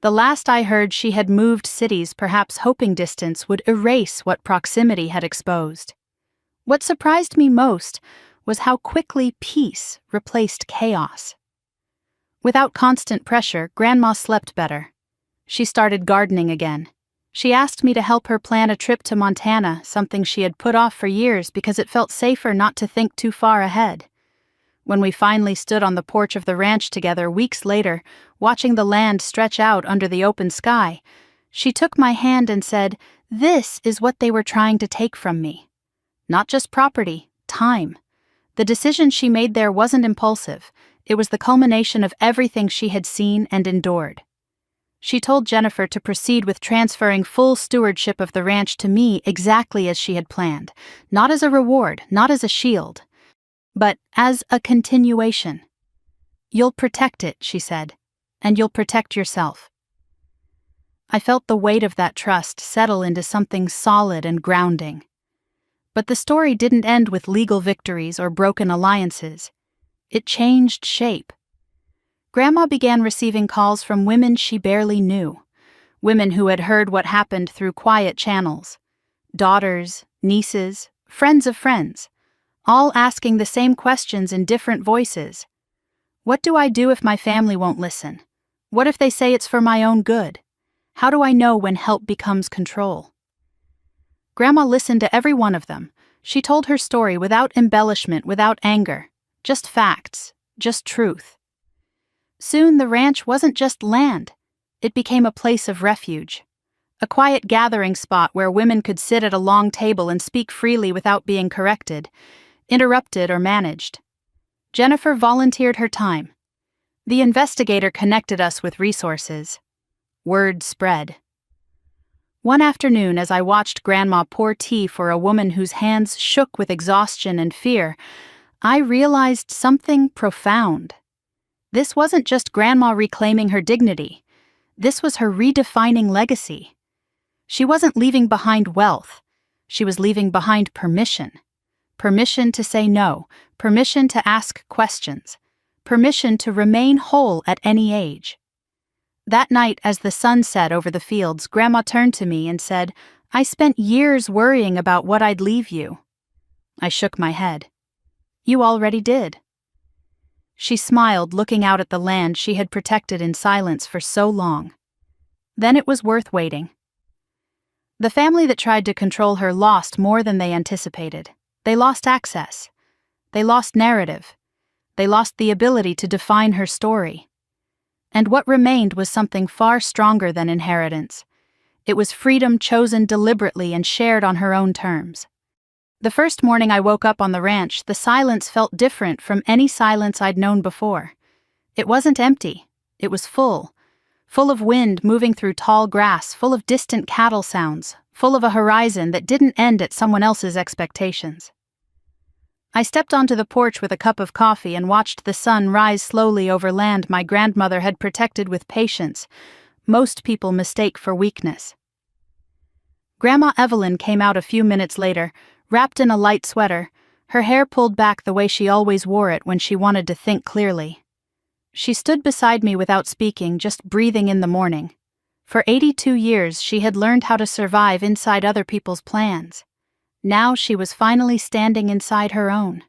The last I heard, she had moved cities, perhaps hoping distance would erase what proximity had exposed. What surprised me most was how quickly peace replaced chaos. Without constant pressure, Grandma slept better. She started gardening again. She asked me to help her plan a trip to Montana, something she had put off for years because it felt safer not to think too far ahead. When we finally stood on the porch of the ranch together weeks later, watching the land stretch out under the open sky, she took my hand and said, "This is what they were trying to take from me. Not just property, time." The decision she made there wasn't impulsive. It was the culmination of everything she had seen and endured. She told Jennifer to proceed with transferring full stewardship of the ranch to me exactly as she had planned, not as a reward, not as a shield, but as a continuation. "You'll protect it," she said, "and you'll protect yourself." I felt the weight of that trust settle into something solid and grounding. But the story didn't end with legal victories or broken alliances. It changed shape. Grandma began receiving calls from women she barely knew, women who had heard what happened through quiet channels, daughters, nieces, friends of friends, all asking the same questions in different voices. What do I do if my family won't listen? What if they say it's for my own good? How do I know when help becomes control? Grandma listened to every one of them. She told her story without embellishment, without anger, just facts, just truth. Soon the ranch wasn't just land. It became a place of refuge, a quiet gathering spot where women could sit at a long table and speak freely without being corrected, interrupted, or managed. Jennifer volunteered her time. The investigator connected us with resources. Word spread. One afternoon, as I watched Grandma pour tea for a woman whose hands shook with exhaustion and fear, I realized something profound. This wasn't just Grandma reclaiming her dignity. This was her redefining legacy. She wasn't leaving behind wealth. She was leaving behind permission. Permission to say no, permission to ask questions, permission to remain whole at any age. That night, as the sun set over the fields, Grandma turned to me and said, "I spent years worrying about what I'd leave you." I shook my head. "You already did." She smiled, looking out at the land she had protected in silence for so long. Then it was worth waiting. The family that tried to control her lost more than they anticipated. They lost access. They lost narrative. They lost the ability to define her story. And what remained was something far stronger than inheritance. It was freedom chosen deliberately and shared on her own terms. The first morning I woke up on the ranch, the silence felt different from any silence I'd known before. It wasn't empty. It was full. Full of wind moving through tall grass, full of distant cattle sounds, full of a horizon that didn't end at someone else's expectations. I stepped onto the porch with a cup of coffee and watched the sun rise slowly over land my grandmother had protected with patience most people mistake for weakness. Grandma Evelyn came out a few minutes later, wrapped in a light sweater, her hair pulled back the way she always wore it when she wanted to think clearly. She stood beside me without speaking, just breathing in the morning. For 82 years, she had learned how to survive inside other people's plans. Now she was finally standing inside her own.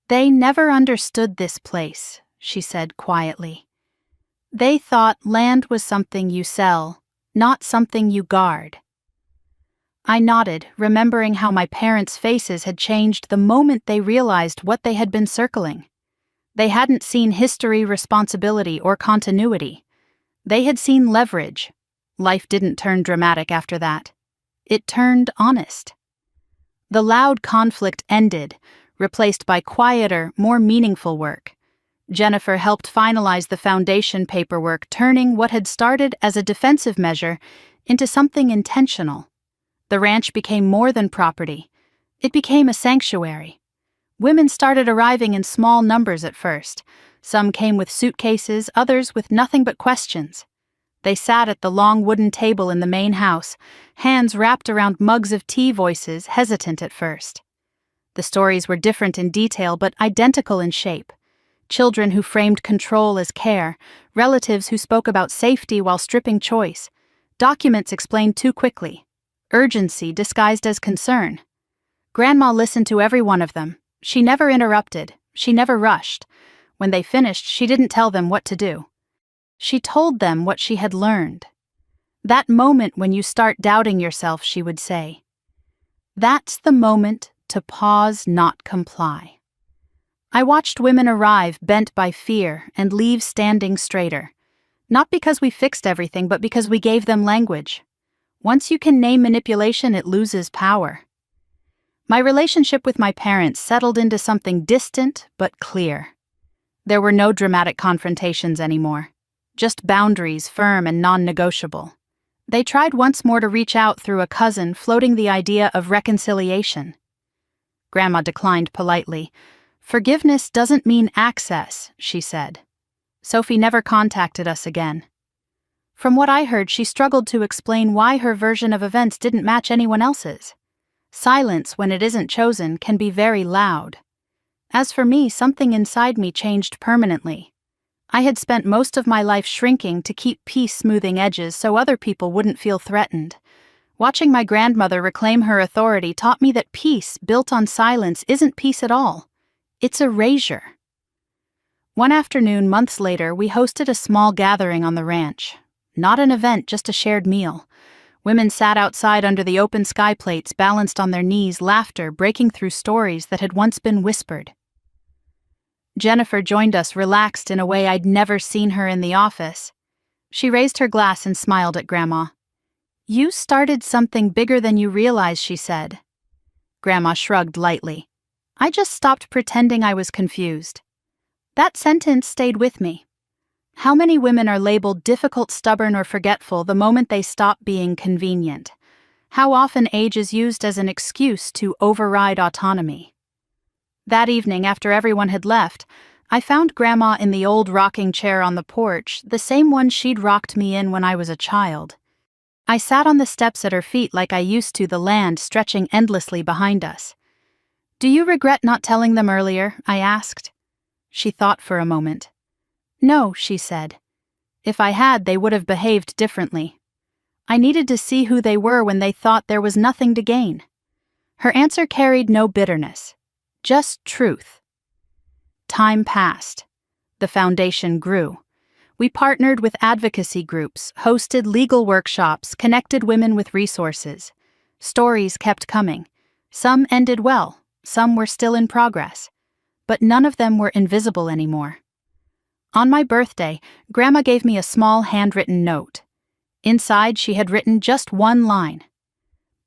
"They never understood this place," she said quietly. "They thought land was something you sell, not something you guard." I nodded, remembering how my parents' faces had changed the moment they realized what they had been circling. They hadn't seen history, responsibility, or continuity. They had seen leverage. Life didn't turn dramatic after that. It turned honest. The loud conflict ended, replaced by quieter, more meaningful work. Jennifer helped finalize the foundation paperwork, turning what had started as a defensive measure into something intentional. The ranch became more than property. It became a sanctuary. Women started arriving in small numbers at first. Some came with suitcases, others with nothing but questions. They sat at the long wooden table in the main house, hands wrapped around mugs of tea, voices hesitant at first. The stories were different in detail but identical in shape. Children who framed control as care, relatives who spoke about safety while stripping choice, documents explained too quickly, urgency disguised as concern. Grandma listened to every one of them. She never interrupted. She never rushed. When they finished, she didn't tell them what to do. She told them what she had learned. "That moment when you start doubting yourself," she would say. "That's the moment to pause, not comply." I watched women arrive bent by fear and leave standing straighter. Not because we fixed everything, but because we gave them language. Once you can name manipulation, it loses power. My relationship with my parents settled into something distant but clear. There were no dramatic confrontations anymore. just boundaries, firm and non-negotiable. They tried once more to reach out through a cousin, floating the idea of reconciliation. Grandma declined politely. "Forgiveness doesn't mean access," she said. Sophie never contacted us again. From what I heard, she struggled to explain why her version of events didn't match anyone else's. Silence, when it isn't chosen, can be very loud. As for me, something inside me changed permanently. I had spent most of my life shrinking to keep peace, smoothing edges so other people wouldn't feel threatened. Watching my grandmother reclaim her authority taught me that peace, built on silence, isn't peace at all. It's erasure. One afternoon, months later, we hosted a small gathering on the ranch. Not an event, just a shared meal. Women sat outside under the open sky plates, balanced on their knees, laughter breaking through stories that had once been whispered. Jennifer joined us, relaxed in a way I'd never seen her in the office. She raised her glass and smiled at Grandma. "You started something bigger than you realize," she said. Grandma shrugged lightly. "I just stopped pretending I was confused." That sentence stayed with me. How many women are labeled difficult, stubborn, or forgetful the moment they stop being convenient? How often age is used as an excuse to override autonomy? That evening, after everyone had left, I found Grandma in the old rocking chair on the porch, the same one she'd rocked me in when I was a child. I sat on the steps at her feet like I used to, the land stretching endlessly behind us. "Do you regret not telling them earlier?" I asked. She thought for a moment. "No," she said. "If I had, they would have behaved differently. I needed to see who they were when they thought there was nothing to gain." Her answer carried no bitterness. Just truth. Time passed. The foundation grew. We partnered with advocacy groups, hosted legal workshops, connected women with resources. Stories kept coming. Some ended well, some were still in progress. But none of them were invisible anymore. On my birthday, Grandma gave me a small handwritten note. Inside, she had written just one line.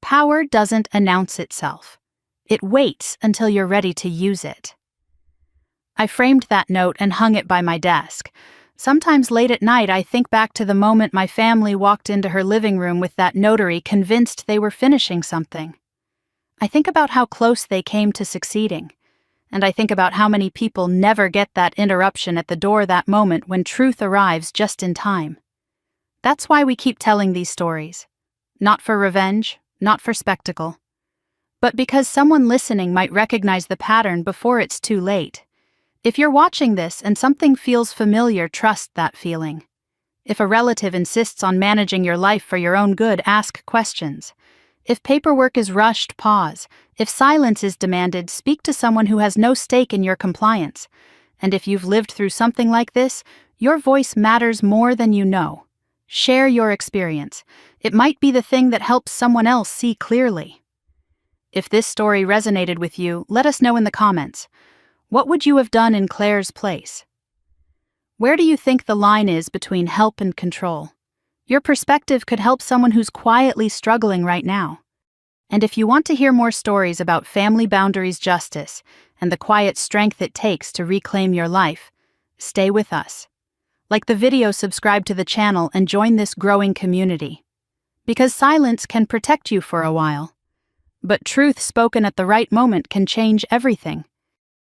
"Power doesn't announce itself. It waits until you're ready to use it." I framed that note and hung it by my desk. Sometimes late at night, I think back to the moment my family walked into her living room with that notary, convinced they were finishing something. I think about how close they came to succeeding. And I think about how many people never get that interruption at the door, that moment when truth arrives just in time. That's why we keep telling these stories. Not for revenge, not for spectacle, but because someone listening might recognize the pattern before it's too late. If you're watching this and something feels familiar, trust that feeling. If a relative insists on managing your life for your own good, ask questions. If paperwork is rushed, pause. If silence is demanded, speak to someone who has no stake in your compliance. And if you've lived through something like this, your voice matters more than you know. Share your experience. It might be the thing that helps someone else see clearly. If this story resonated with you, let us know in the comments. What would you have done in Claire's place? Where do you think the line is between help and control? Your perspective could help someone who's quietly struggling right now. And if you want to hear more stories about family boundaries, justice, and the quiet strength it takes to reclaim your life, stay with us. Like the video, subscribe to the channel, and join this growing community. Because silence can protect you for a while, but truth spoken at the right moment can change everything.